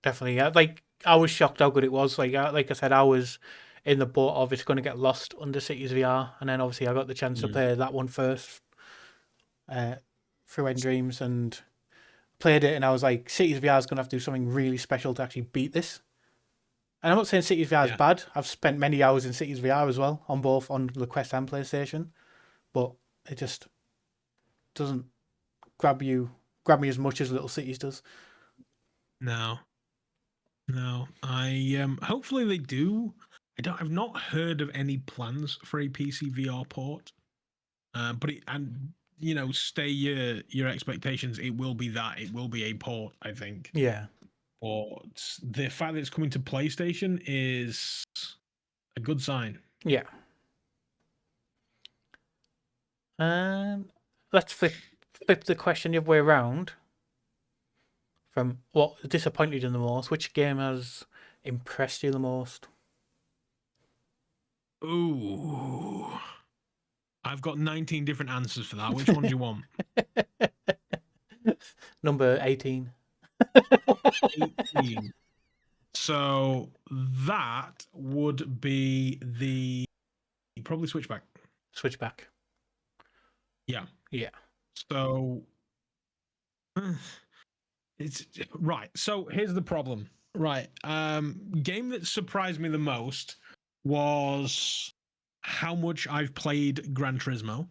definitely. Yeah, like I was shocked how good it was. Like I said, I was in the boat of it's going to get lost under Cities VR, and then obviously I got the chance to play that one first through End Dreams, and played it, and I was like, Cities VR is going to have to do something really special to actually beat this. And I'm not saying Cities VR is bad. I've spent many hours in Cities VR as well, on both on the Quest and PlayStation, but it just doesn't grab me as much as Little Cities does. No. I hopefully they do. I've not heard of any plans for a PC VR port. But stay your expectations. It will be that. It will be a port, I think. Yeah. But the fact that it's coming to PlayStation is a good sign. Yeah. Let's flip the question the other way around. From what disappointed you the most, which game has impressed you the most? Ooh. I've got 19 different answers for that. Which one do you want? Number 18. 18. So that would be probably Switchback. Switchback. Yeah. Yeah. So it's right. So here's the problem. Right. Game that surprised me the most was how much I've played Gran Turismo.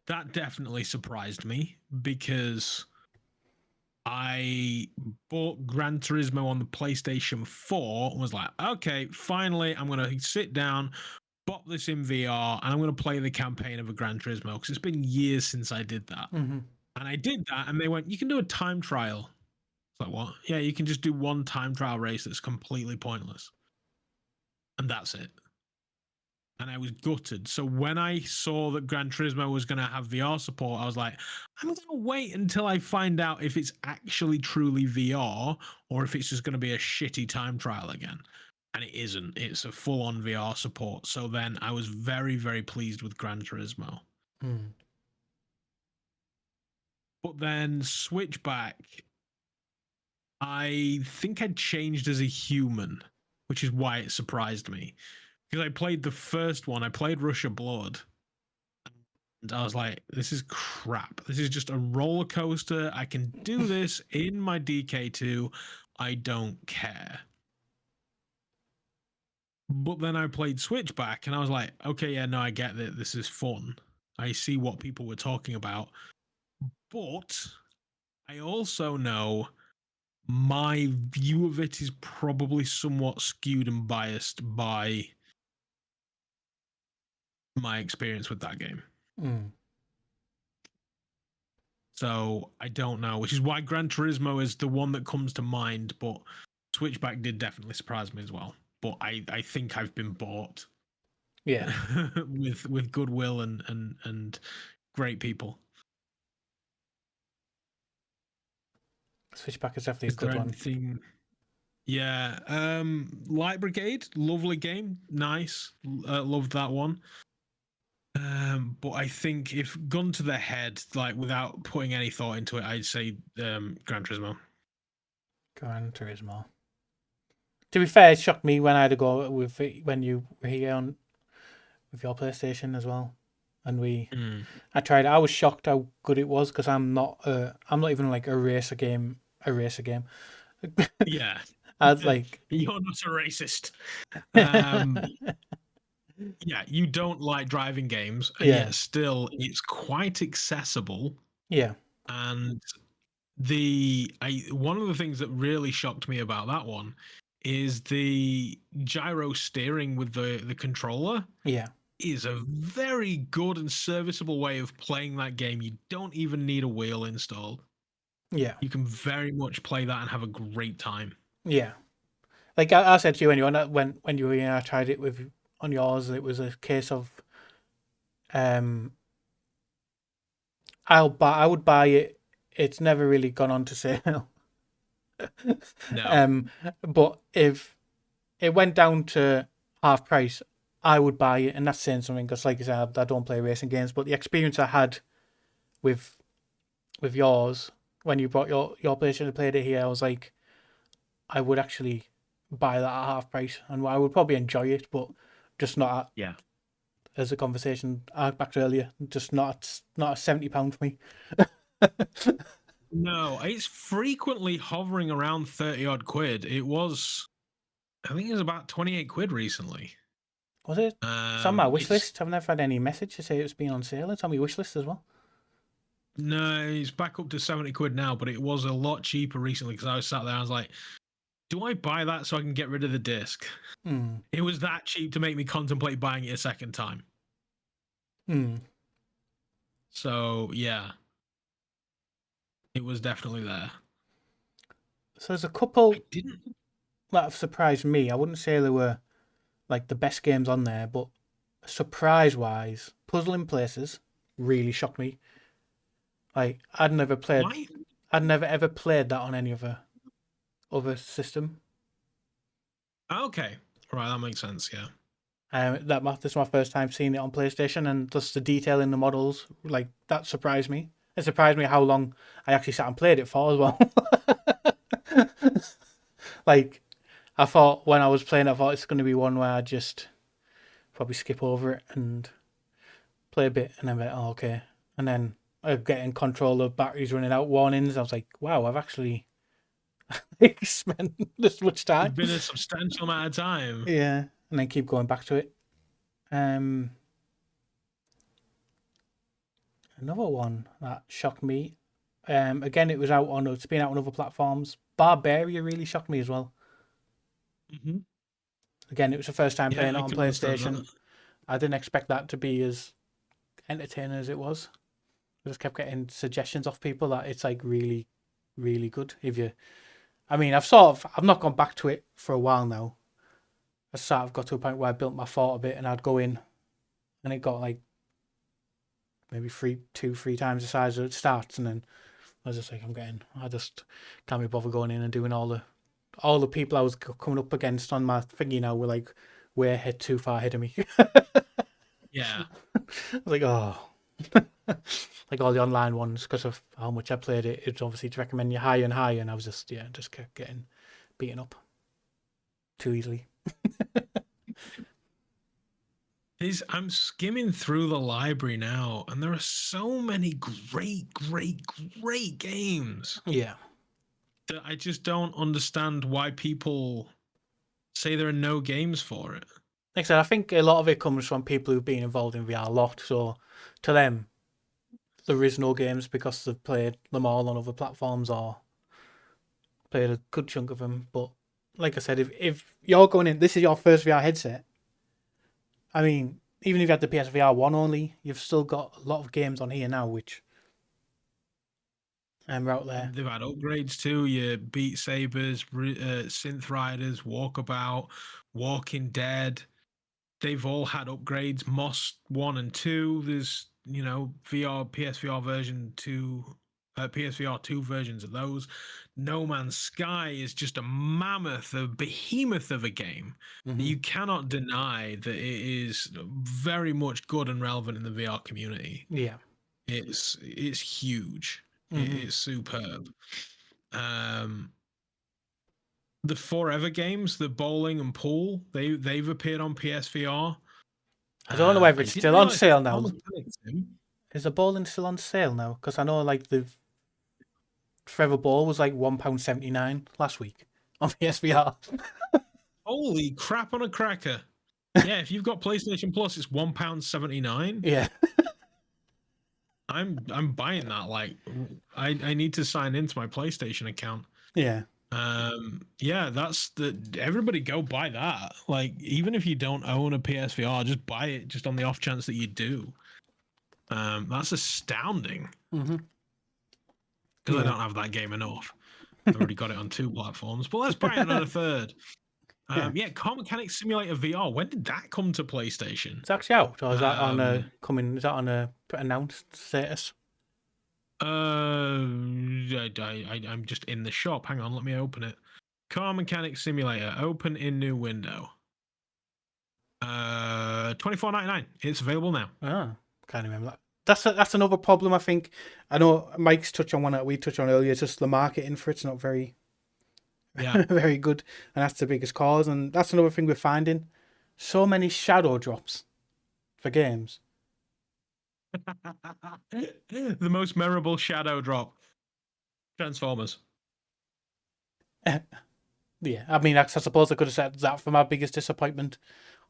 That definitely surprised me, because I bought Gran Turismo on the PlayStation 4 and was like, okay, finally, I'm going to sit down, bop this in VR, and I'm going to play the campaign of a Gran Turismo, because it's been years since I did that. Mm-hmm. And I did that, and they went, you can do a time trial. It's like, what? Yeah, you can just do one time trial race that's completely pointless. And that's it. And I was gutted. So when I saw that Gran Turismo was going to have VR support, I was like, I'm going to wait until I find out if it's actually truly VR or if it's just going to be a shitty time trial again. And it isn't. It's a full-on VR support. So then I was very, very pleased with Gran Turismo. But then Switchback, I think I'd changed as a human, which is why it surprised me. Because I played the first one, I played Rush of Blood, and I was like, this is crap. This is just a roller coaster. I can do this in my DK2. I don't care. But then I played Switchback, and I was like, okay, yeah, no, I get that this is fun. I see what people were talking about. But I also know my view of it is probably somewhat skewed and biased by my experience with that game. So I don't know, which is why Gran Turismo is the one that comes to mind, but Switchback did definitely surprise me as well. But I think I've been bought. Yeah. with goodwill and great people. Switchback is definitely a good one. Anything... Yeah. Light Brigade, lovely game. Nice. Loved that one. But I think if gun to the head, like without putting any thought into it, I'd say Gran Turismo. Gran Turismo. To be fair, it shocked me when I had to go with when you were here on with your PlayStation as well, and I tried it. I was shocked how good it was because I'm not even like a racer game. Yeah. I'd like You're not a racist. Yeah, you don't like driving games, and Yeah. yet still it's quite accessible. yeah, And one of the things that really shocked me about that one is the gyro steering with the controller yeah, is a very good and serviceable way of playing that game. You don't even need a wheel installed. yeah, You can very much play that and have a great time. yeah. Like I said to you when you were here, I tried it with on yours. It was a case of I would buy it. It's never really gone on to sale. No. But if it went down to half price, I would buy it, and that's saying something because, like I said, I don't play racing games. But the experience I had with yours when you brought your PlayStation and played it here, I was like, I would actually buy that at half price, and I would probably enjoy it, but just not at, Yeah. as a conversation back to earlier, just not at £70 for me. No, it's frequently hovering around 30 odd quid. I think it was about 28 quid recently. Was it? It's on my wish It's list. I've never had any message to say it's been on sale. It's on my wish list as well. No, it's back up to 70 quid now, but it was a lot cheaper recently because I was sat there and I was like, do I buy that so I can get rid of the disc? Mm. It was that cheap to make me contemplate buying it a second time. Mm. So, yeah. It was definitely there. So there's a couple I didn't. that have surprised me. I wouldn't say they were like the best games on there, but surprise wise, Puzzle in Places really shocked me. Like I'd never Why? ever played that on any other system. Okay. Right, that makes sense, yeah. This is my first time seeing it on PlayStation, and just the detail in the models, like that surprised me. It surprised me how long I actually sat and played it for as well. Like I thought when I was playing, I thought it's going to be one where I just probably skip over it and play a bit, and then be like, oh, okay, and then getting control of batteries running out warnings. I was like, wow, I've actually spent this much It's time. been a substantial amount of time. Yeah, and then keep going back to it. Another one that shocked me. Again, it's been out on other platforms. Barbaria really shocked me as well. Mm-hmm. Again, it was the first time Yeah, playing it I on can understand PlayStation. that. I didn't expect that to be as entertaining as it was. I just kept getting suggestions off people that it's like really, really good. I've not gone back to it for a while now. I sort of got to a point where I built my fort a bit, and I'd go in, and it got like maybe two, three times the size of it starts, and then I was just like, I just can't be bothered going in and doing all the people I was coming up against on my thingy now were like way too far ahead of me. Yeah. I was like, oh, like all the online ones because of how much I played it. It's obviously to recommend you higher and higher, and I was just kept getting beaten up too easily. I'm skimming through the library now, and there are so many great, great, great games Yeah, that I just don't understand why people say there are no games for it. like I said, I think a lot of it comes from people who've been involved in VR a lot. So to them, there is no games because they've played them all on other platforms or played a good chunk of them. But like I said, if you're going in, this is your first VR headset. I mean, even if you had the PSVR1 only, you've still got a lot of games on here now, which are out there. They've had upgrades too. Your Beat Sabers, Synth Riders, Walkabout, Walking Dead. They've all had upgrades. Moss 1 and 2. There's, PSVR version 2, PSVR2 versions of those. No Man's Sky is just a mammoth, a behemoth of a game. Mm-hmm. You cannot deny that it is very much good and relevant in the VR community. Yeah. It's huge. Mm-hmm. It's superb. the Forever games, the bowling and pool, they've appeared on PSVR. I don't know whether I it's didn't still on realise sale Car now. Mechanics, Tim. Is the bowling still on sale now? Because I know like the Forever Ball was like £1.79 last week on PSVR. Holy crap on a cracker! Yeah, if you've got PlayStation Plus, it's £1.79. Yeah. I'm buying that. Like, I need to sign into my PlayStation account. Yeah. Yeah, that's everybody go buy that. Like, even if you don't own a PSVR, just buy it just on the off chance that you do. That's astounding. Mm-hmm. Because I Yeah. don't have that game enough. I've already got it on 2 platforms, but let's buy it on a third. Yeah, Car Mechanics Simulator VR. When did that come to PlayStation? It's actually out, or is that on a coming? Is that on a announced status? I'm just in the shop. Hang on, let me open it. Car Mechanics Simulator. Open in new window. $24.99. It's available now. Ah, can't remember that. That's another problem. I think I know Mike's touched on one that we touched on earlier. It's just the marketing for it's not very, Yeah. very good, and that's the biggest cause. And that's another thing we're finding: so many shadow drops for games. The most memorable shadow drop. Transformers. Yeah, I mean, I suppose I could have said that for my biggest disappointment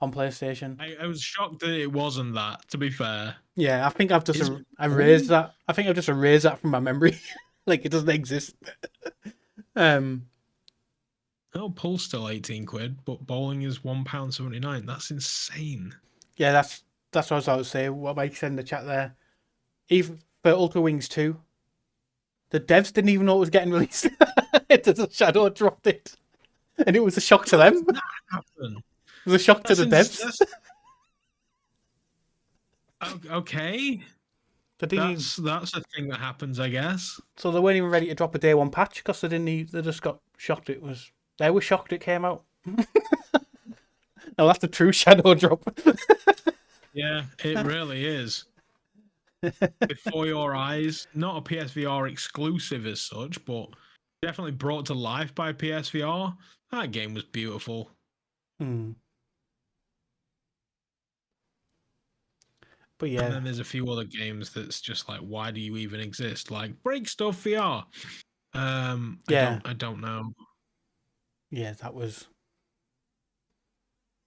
on PlayStation. I was shocked that it wasn't that, to be fair. Yeah, I think I've just Is erased that. I think I've just erased that from my memory. Like it doesn't exist. Oh, pool's still 18 quid, but bowling is £1.79. That's insane. Yeah, that's what I was about to say. What Mike said in the chat there. Even for Ultra Wings 2, the devs didn't even know it was getting released. It just shadow dropped it. And it was a shock to them. That happened. It was a shock to the devs. Okay. That's a thing that happens, I guess. So they weren't even ready to drop a day one patch because they just got shocked they were shocked it came out. No, that's the true shadow drop. Yeah, it really is. Before your eyes. Not a PSVR exclusive as such, but definitely brought to life by PSVR. That game was beautiful. But yeah. And then there's a few other games that's just like, why do you even exist? Like Break Stuff VR. Yeah. I don't know. Yeah, that was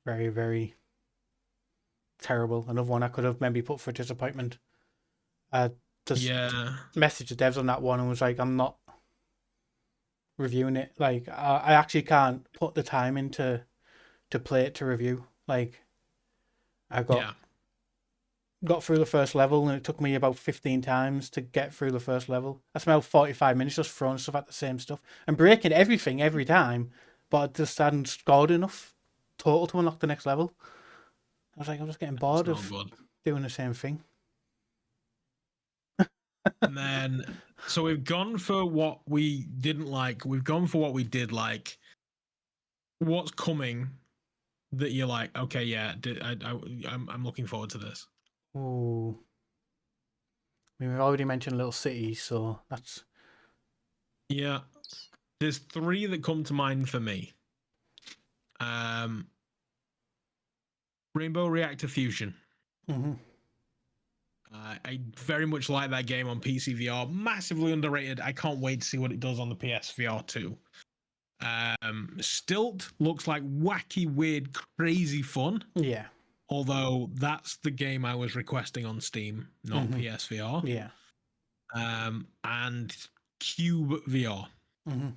very, very terrible. Another one I could have maybe put for disappointment. I just messaged the devs on that one and was like, I'm not reviewing it. Like, I actually can't put the time into to play it to review. Like, I got through the first level and it took me about 15 times to get through the first level. I spent 45 minutes just throwing stuff at the same stuff and breaking everything every time, but I just hadn't scored enough total to unlock the next level. I was like, I'm just getting bored of doing the same thing. And then, so we've gone for what we didn't like. We've gone for what we did like. What's coming that you're like, okay, yeah, I'm looking forward to this. Ooh. I mean, we've already mentioned Little Cities, so that's... Yeah. There's 3 that come to mind for me. Rainbow Reactor Fusion. Mm-hmm. I very much like that game on PC VR. Massively underrated. I can't wait to see what it does on the PSVR2. Stilt looks like wacky, weird, crazy fun. Yeah. Although that's the game I was requesting on Steam, not PSVR. Yeah. And Cube VR. Mm-hmm.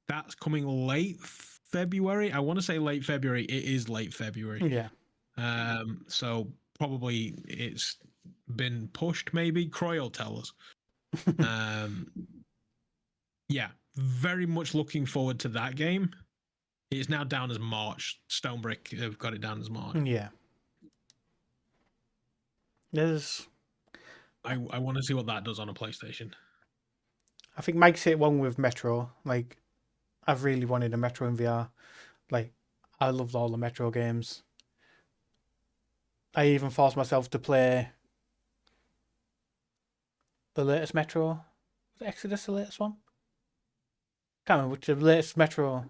That's coming late February. I want to say late February. It is late February. Yeah. So probably it's been pushed, maybe. Croy will tell us. Yeah, very much looking forward to that game. It's now down as March. Stonebrick have got it down as March. Yeah. I want to see what that does on a PlayStation. I think Mike's hit one with Metro. Like, I've really wanted a Metro in VR. Like, I loved all the Metro games. I even forced myself to play the latest Metro. Was Exodus the latest one? can't remember which the latest Metro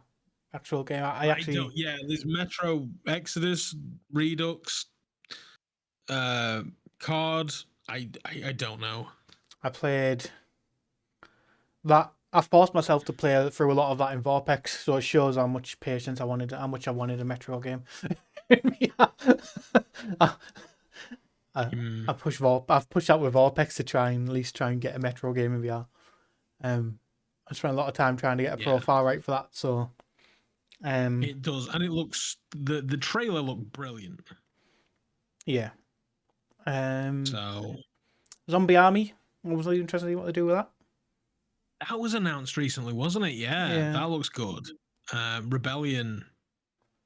actual game. I actually don't. Yeah, there's Metro Exodus, Redux, Card. I don't know. I played that. I forced myself to play through a lot of that in VRPEX, so it shows how much patience I wanted, how much I wanted a Metro game. I, I push I've pushed out with VRPEX to try and at least try and get a Metro game in VR. I spent a lot of time trying to get a profile right for that, so it does, and it looks the trailer looked brilliant. Yeah. So Zombie Army. I was really interested in what they do with that. That was announced recently, wasn't it? Yeah. That looks good. Rebellion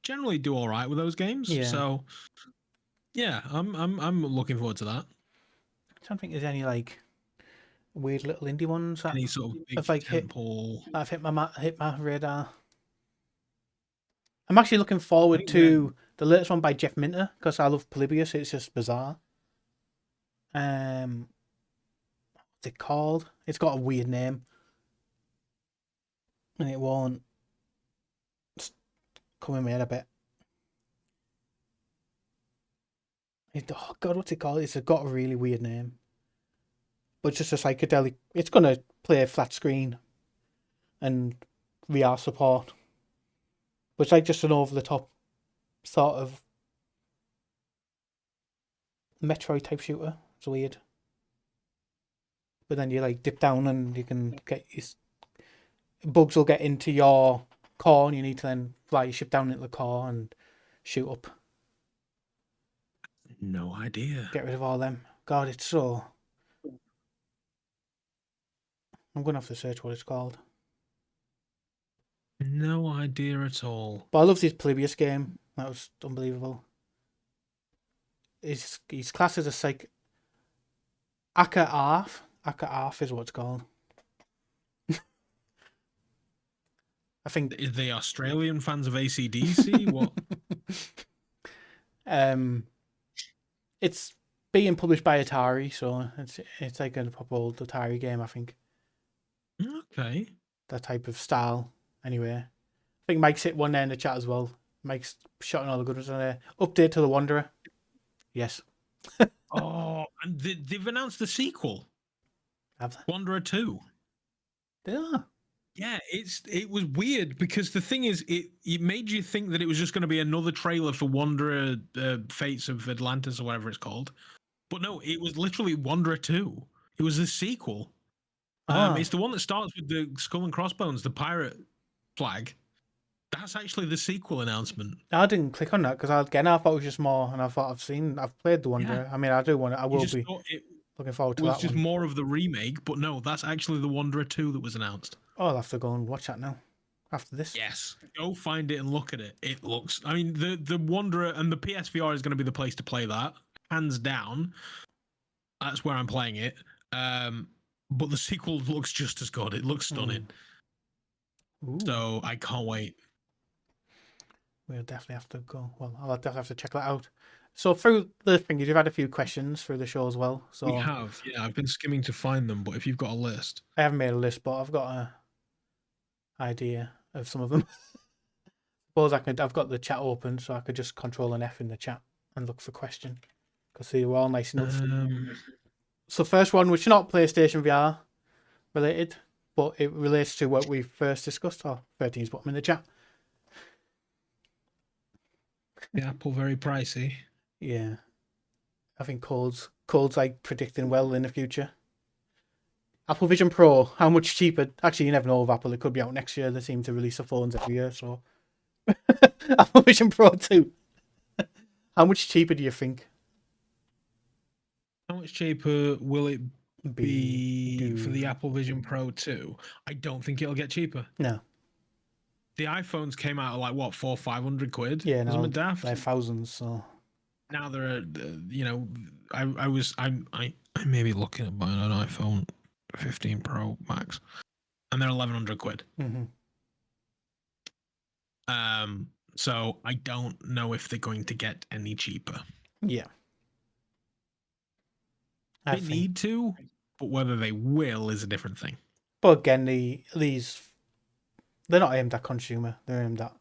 generally do all right with those games. Yeah. So yeah, I'm looking forward to that. I don't think there's any like weird little indie ones that any sort of big have like tentpole hit my radar. I'm actually looking forward to the latest one by Jeff Minter because I love Polybius. It's just bizarre. What's it called? It's got a weird name, and it won't come in my head a bit. Oh God, what's it called? It's got a really weird name, but it's just a psychedelic. It's gonna play flat screen and VR support, but it's like just an over the top sort of Metroid type shooter. It's weird. But then you like dip down and you can get bugs will get into your core and you need to then fly your ship down into the core and shoot up. No idea. Get rid of all them. God, it's so... I'm going to have to search what it's called. No idea at all. But I love this Polybius game. That was unbelievable. He's classed as a Aka Arf. Aka Arf is what it's called. I think... Is the Australian fans of AC/DC? What? It's being published by Atari, so it's like a proper old Atari game, I think. Okay. That type of style, anyway. I think Mike's hit one there in the chat as well. Mike's shotting all the good ones on there. Update to the Wanderer. Yes. Oh, and they've announced the sequel. Have they? Wanderer 2. Yeah. Yeah, it was weird because the thing is, it made you think that it was just going to be another trailer for Wanderer Fates of Atlantis or whatever it's called. But no, it was literally Wanderer 2. It was the sequel. It's the one that starts with the skull and crossbones, the pirate flag. That's actually the sequel announcement. I didn't click on that because I thought it was just more, and I thought I've played the Wanderer. Yeah. I mean, I will be looking forward to that. It was just more of the remake, but no, that's actually the Wanderer 2 that was announced. Oh, I'll have to go and watch that now. After this. Yes. Go find it and look at it. It looks... I mean, the Wanderer and the PSVR is going to be the place to play that. Hands down. That's where I'm playing it. But the sequel looks just as good. It looks stunning. So I can't wait. We'll definitely have to go. Well, I'll definitely have to check that out. So through the thing, you've had a few questions through the show as well. So we have, yeah. I've been skimming to find them, but if you've got a list, I haven't made a list, but I've got a idea of some of them. Suppose I've got the chat open, so I could just control an F in the chat and look for question because they were all nice enough. So first one, which is not PlayStation VR related, but it relates to what we first discussed. Oh, 13's put them in the chat. The Apple very pricey. Yeah, I think Cole's like predicting well in the future. Apple Vision Pro, how much cheaper? Actually, you never know with Apple. It could be out next year. They seem to release the phones every year, so Apple Vision Pro 2. How much cheaper do you think? How much cheaper will it be for the Apple Vision Pro 2? I don't think it'll get cheaper. No. The iPhones came out at like what, 400-500 quid? Yeah, no, daft? they're thousands. So now they're, I may be looking at buying an iPhone 15 Pro Max, and they're 1,100 quid. Mm-hmm. So I don't know if they're going to get any cheaper. Yeah, they need to, but whether they will is a different thing. But again, these They're not aimed at consumer. They're aimed at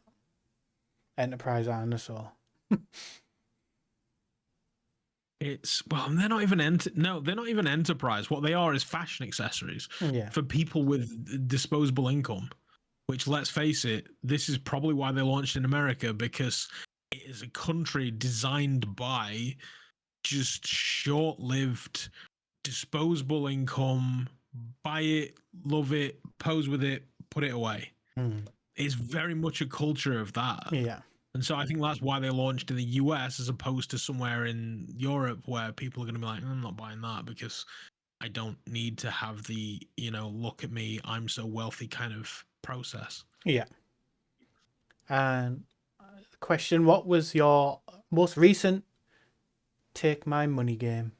enterprise and so. It's well, they're not even they're not even enterprise. What they are is fashion accessories Yeah. for people with disposable income. Which, let's face it, this is probably why they launched in America, because it is a country designed by just short-lived disposable income. Buy it, love it, pose with it, put it away. It's very much a culture of that. Yeah. And so I think that's why they launched in the US as opposed to somewhere in Europe where people are going to be like, I'm not buying that because I don't need to have the, look at me, I'm so wealthy kind of process. Yeah. And question, what was your most recent Take My Money game?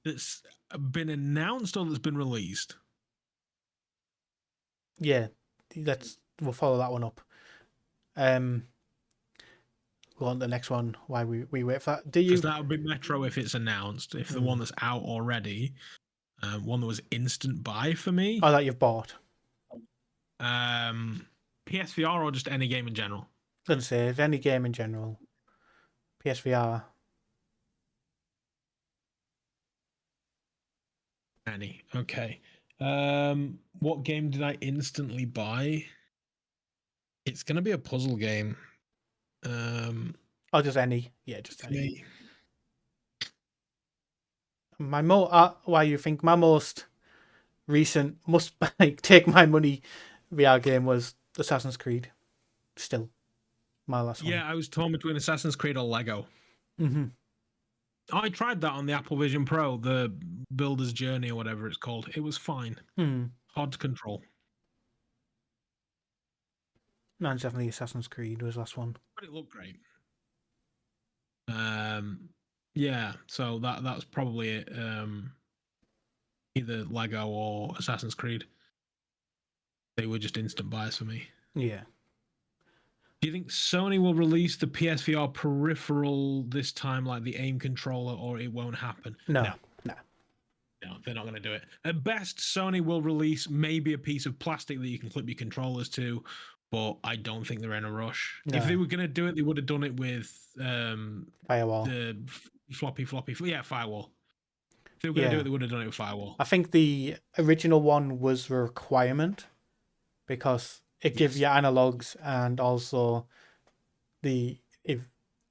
That's been announced or that's been released? Yeah, we'll follow that one up. Go on to the next one while we wait for that. Because that would be Metro if it's announced. If the one that's out already, one that was instant buy for me. Oh, that you've bought. PSVR or just any game in general? I was going to say, if any game in general. PSVR. Any. Okay. What game did I instantly buy? It's going to be a puzzle game. Oh, just any. Yeah, just any. Me. Why you think my most recent must take my money VR game was Assassin's Creed. Still, my last one. Yeah, I was torn between Assassin's Creed or Lego. Mm-hmm. I tried that on the Apple Vision Pro, the Builder's Journey or whatever it's called. It was fine. Hard to control. Mine's definitely Assassin's Creed was the last one. But it looked great. Yeah, so that's probably it. Either Lego or Assassin's Creed. They were just instant buys for me. Yeah. Do you think Sony will release the PSVR peripheral this time, like the aim controller, or it won't happen? No, they're not going to do it. At best, Sony will release maybe a piece of plastic that you can clip your controllers to, but I don't think they're in a rush. No. If they were going to do it, they would have done it with Firewall. The floppy, Firewall. If they were going to do it, they would have done it with Firewall. I think the original one was a requirement because it gives you analogs, and also if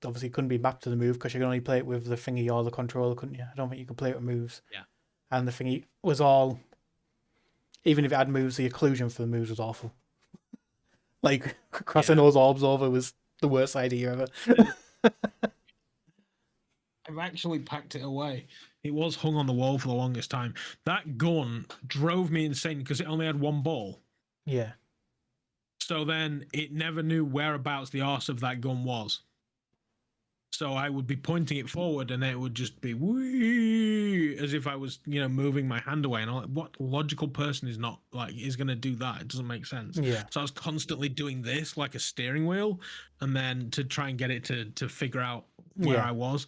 obviously couldn't be mapped to the move because you can only play it with the thingy or the controller, couldn't you? I don't think you could play it with moves. Yeah. And the thingy was all, even if it had moves, the occlusion for the moves was awful. Like crossing those orbs over was the worst idea ever. I've actually packed it away. It was hung on the wall for the longest time. That gun drove me insane because it only had one ball. Yeah. So then it never knew whereabouts the arse of that gun was. So I would be pointing it forward and it would just be wee, as if I was, moving my hand away. And I'm like, what logical person is going to do that? It doesn't make sense. Yeah. So I was constantly doing this like a steering wheel, and then to try and get it to figure out where I was.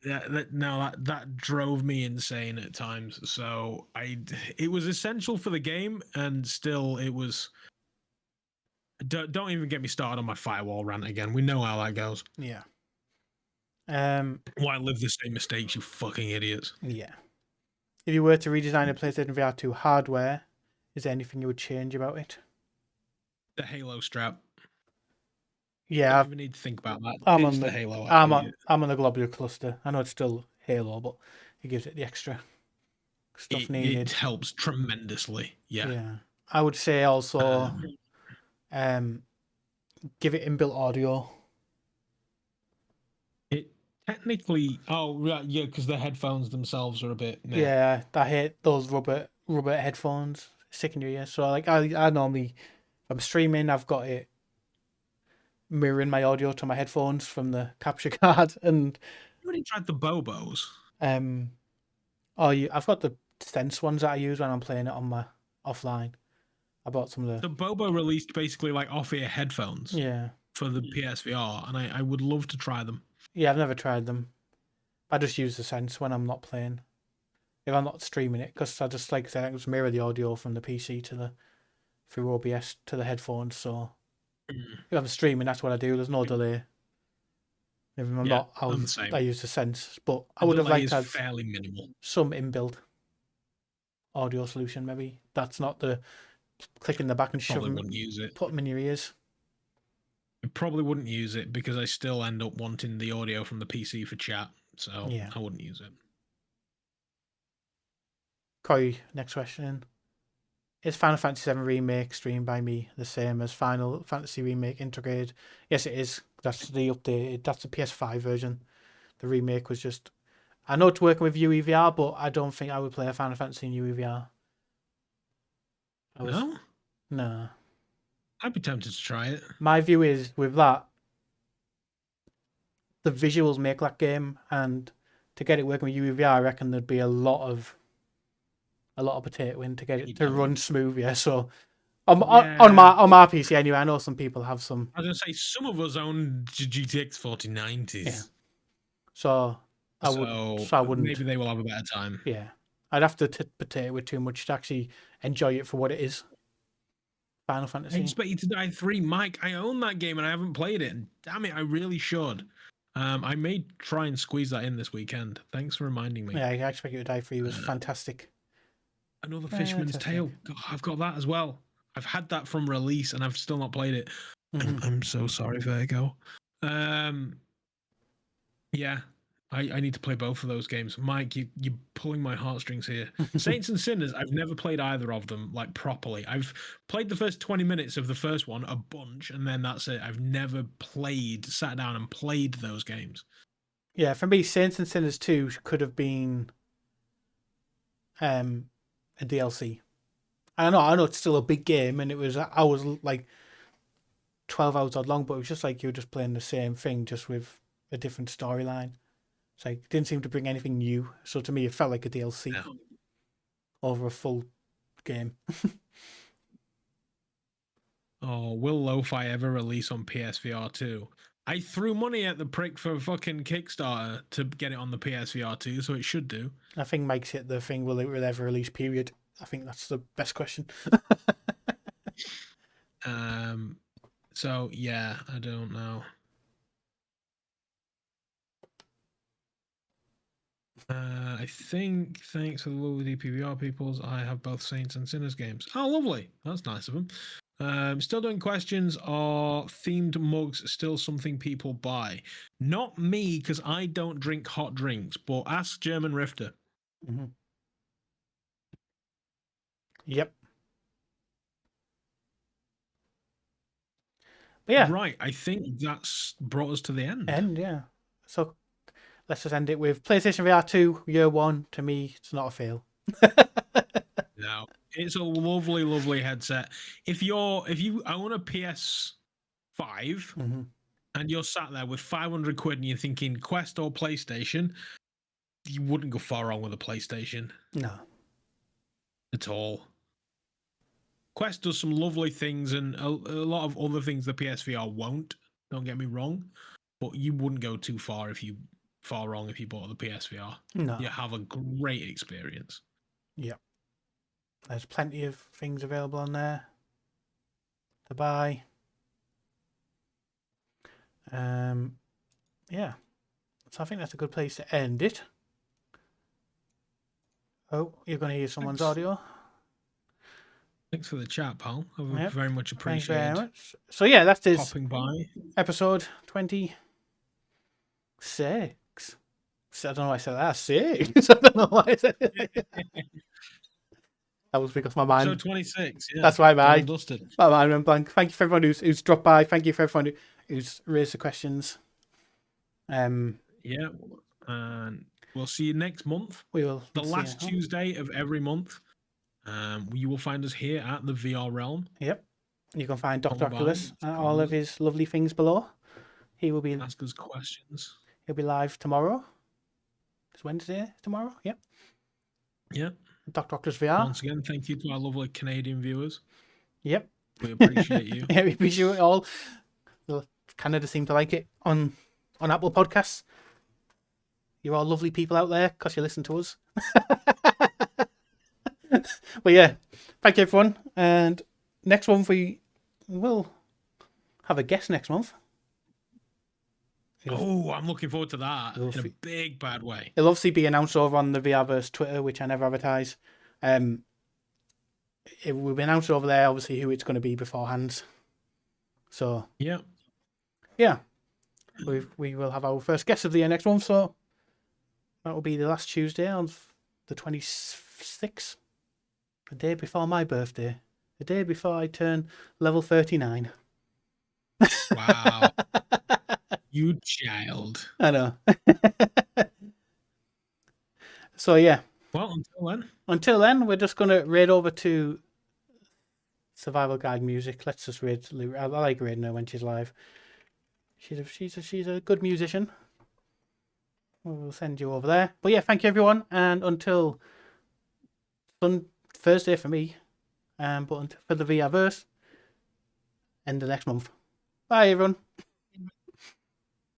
That drove me insane at times. So it was essential for the game, and still it was. Don't even get me started on my Firewall rant again. We know how that goes. Yeah. Why live the same mistakes, you fucking idiots? Yeah. If you were to redesign a PlayStation VR2 hardware, is there anything you would change about it? The Halo strap. Yeah. I don't even need to think about that. I'm it's on the Halo. I'm on the globular cluster. I know it's still Halo, but it gives it the extra stuff needed. It helps tremendously. Yeah. Yeah. I would say also give it inbuilt audio. Technically, because the headphones themselves are a bit. Meh. Yeah, I hate those rubber headphones sticking in your ear. So I normally, if I'm streaming, I've got it mirroring my audio to my headphones from the capture card. And you already tried the Bobos. I've got the Sense ones that I use when I'm playing it on my offline. I bought some of the Bobo released basically like off-ear headphones. Yeah. For the PSVR, and I would love to try them. Yeah, I've never tried them. I just use the Sense when I'm not playing. If I'm not streaming it, because I just, like I said, I just mirror the audio from the PC to the through OBS to the headphones. So Mm. if I'm streaming, that's what I do. There's no delay. If I'm Yeah, not, I'm the same. I use the Sense. But I The would have delay liked is to have fairly minimal. some inbuilt audio solution, maybe. That's not the click in the back and shove Probably them, wouldn't use it. put them in your ears. I probably wouldn't use it because I still end up wanting the audio from the PC for chat. So Yeah. I wouldn't use it. Corey, next question. Is Final Fantasy VII Remake streamed by me the same as Final Fantasy Remake integrated? Yes, it is. That's the updated. That's the PS5 version. The remake was just. I know it's working with UEVR, but I don't think I would play a Final Fantasy in UEVR. No? No. I'd be tempted to try it. My view is with that, the visuals make that game, and to get it working with UEVR, I reckon there'd be a lot of potato in to get it to run smooth. Yeah, so on my PC anyway. I know some people have some. I was gonna say some of us own GTX 4090s. Yeah. So I wouldn't. Maybe they will have a better time. Yeah, I'd have to potato with too much to actually enjoy it for what it is. Final I Fantasy. Expect You to Die 3, Mike. I own that game and I haven't played it. Damn it, I really should. I may try and squeeze that in this weekend. Thanks for reminding me. Yeah, I Expect You to Die 3 was fantastic. Another Fisherman's Tale. God, I've got that as well. I've had that from release and I've still not played it. I'm so sorry, Virgo. Yeah, I need to play both of those games. Mike, you're pulling my heartstrings here. Saints and Sinners, I've never played either of them like properly. I've played the first 20 minutes of the first one a bunch, and then that's it. I've never sat down and played those games. Yeah, for me, Saints and Sinners 2 could have been a DLC. I know it's still a big game, and it was like 12 hours odd long, but it was just like you were just playing the same thing, just with a different storyline. It's like it didn't seem to bring anything new. So to me, it felt like a DLC over a full game. Oh, will Lo-Fi ever release on PSVR2? I threw money at the prick for fucking Kickstarter to get it on the PSVR2, so it should do. I think Mike's hit the thing, will it ever release, period. I think that's the best question. So, yeah, I don't know. I think, thanks for the lovely DPVR peoples, I have both Saints and Sinners games. Oh, lovely. That's nice of them. Still doing questions. Are themed mugs still something people buy? Not me, because I don't drink hot drinks, but ask German Rifter. Mm-hmm. Yep. But yeah. Right, I think that's brought us to the end. Yeah. So let's just end it with PlayStation VR 2, year one. To me, it's not a fail. No, it's a lovely, lovely headset. If you own a PS5 and you're sat there with 500 quid and you're thinking Quest or PlayStation, you wouldn't go far wrong with a PlayStation. No. At all. Quest does some lovely things and a lot of other things the PSVR won't. Don't get me wrong, but you wouldn't go too far wrong if you bought the PSVR. No. You have a great experience. Yep. There's plenty of things available on there to buy. Yeah. So I think that's a good place to end it. Oh, you're going to hear someone's audio. Thanks for the chat, pal. I very much appreciate it. Very much. So yeah, that's his popping by. Episode 26. I don't know why I said that. 6. I don't know why I said it. That was because my mind. So 26. Yeah. That's why my mind went blank. Thank you for everyone who's dropped by. Thank you for everyone who's raised the questions. Yeah, and we'll see you next month. We will. The last Tuesday of every month. You will find us here at the VR Realm. Yep. You can find Dr. Oculus and all of his lovely things below. He will be ask us questions. He'll be live tomorrow. It's Wednesday tomorrow. Yep. Yep. Dr. Oculus VR. Once again, thank you to our lovely Canadian viewers. Yep. We appreciate you. Yeah, we appreciate it all. Canada seem to like it on Apple Podcasts. You're all lovely people out there because you listen to us. But yeah, thank you everyone, and next month we will have a guest next month. Oh, I'm looking forward to that It'll in a fe- big bad way. It'll obviously be announced over on the VRverse Twitter, which I never advertise. It will be announced over there, obviously, who it's going to be beforehand. So, Yeah. yeah, we will have our first guest of the year next month. So, that will be the last Tuesday on the 26th, the day before my birthday, the day before I turn level 39. Wow. You child. I know. So, yeah. Well, until then. Until then, we're just going to raid over to Survival Guide music. Let's just raid. I like raiding her when she's live. She's a good musician. We'll send you over there. But yeah, thank you everyone, and until Thursday for me, but for the VRverse, end of next month. Bye everyone.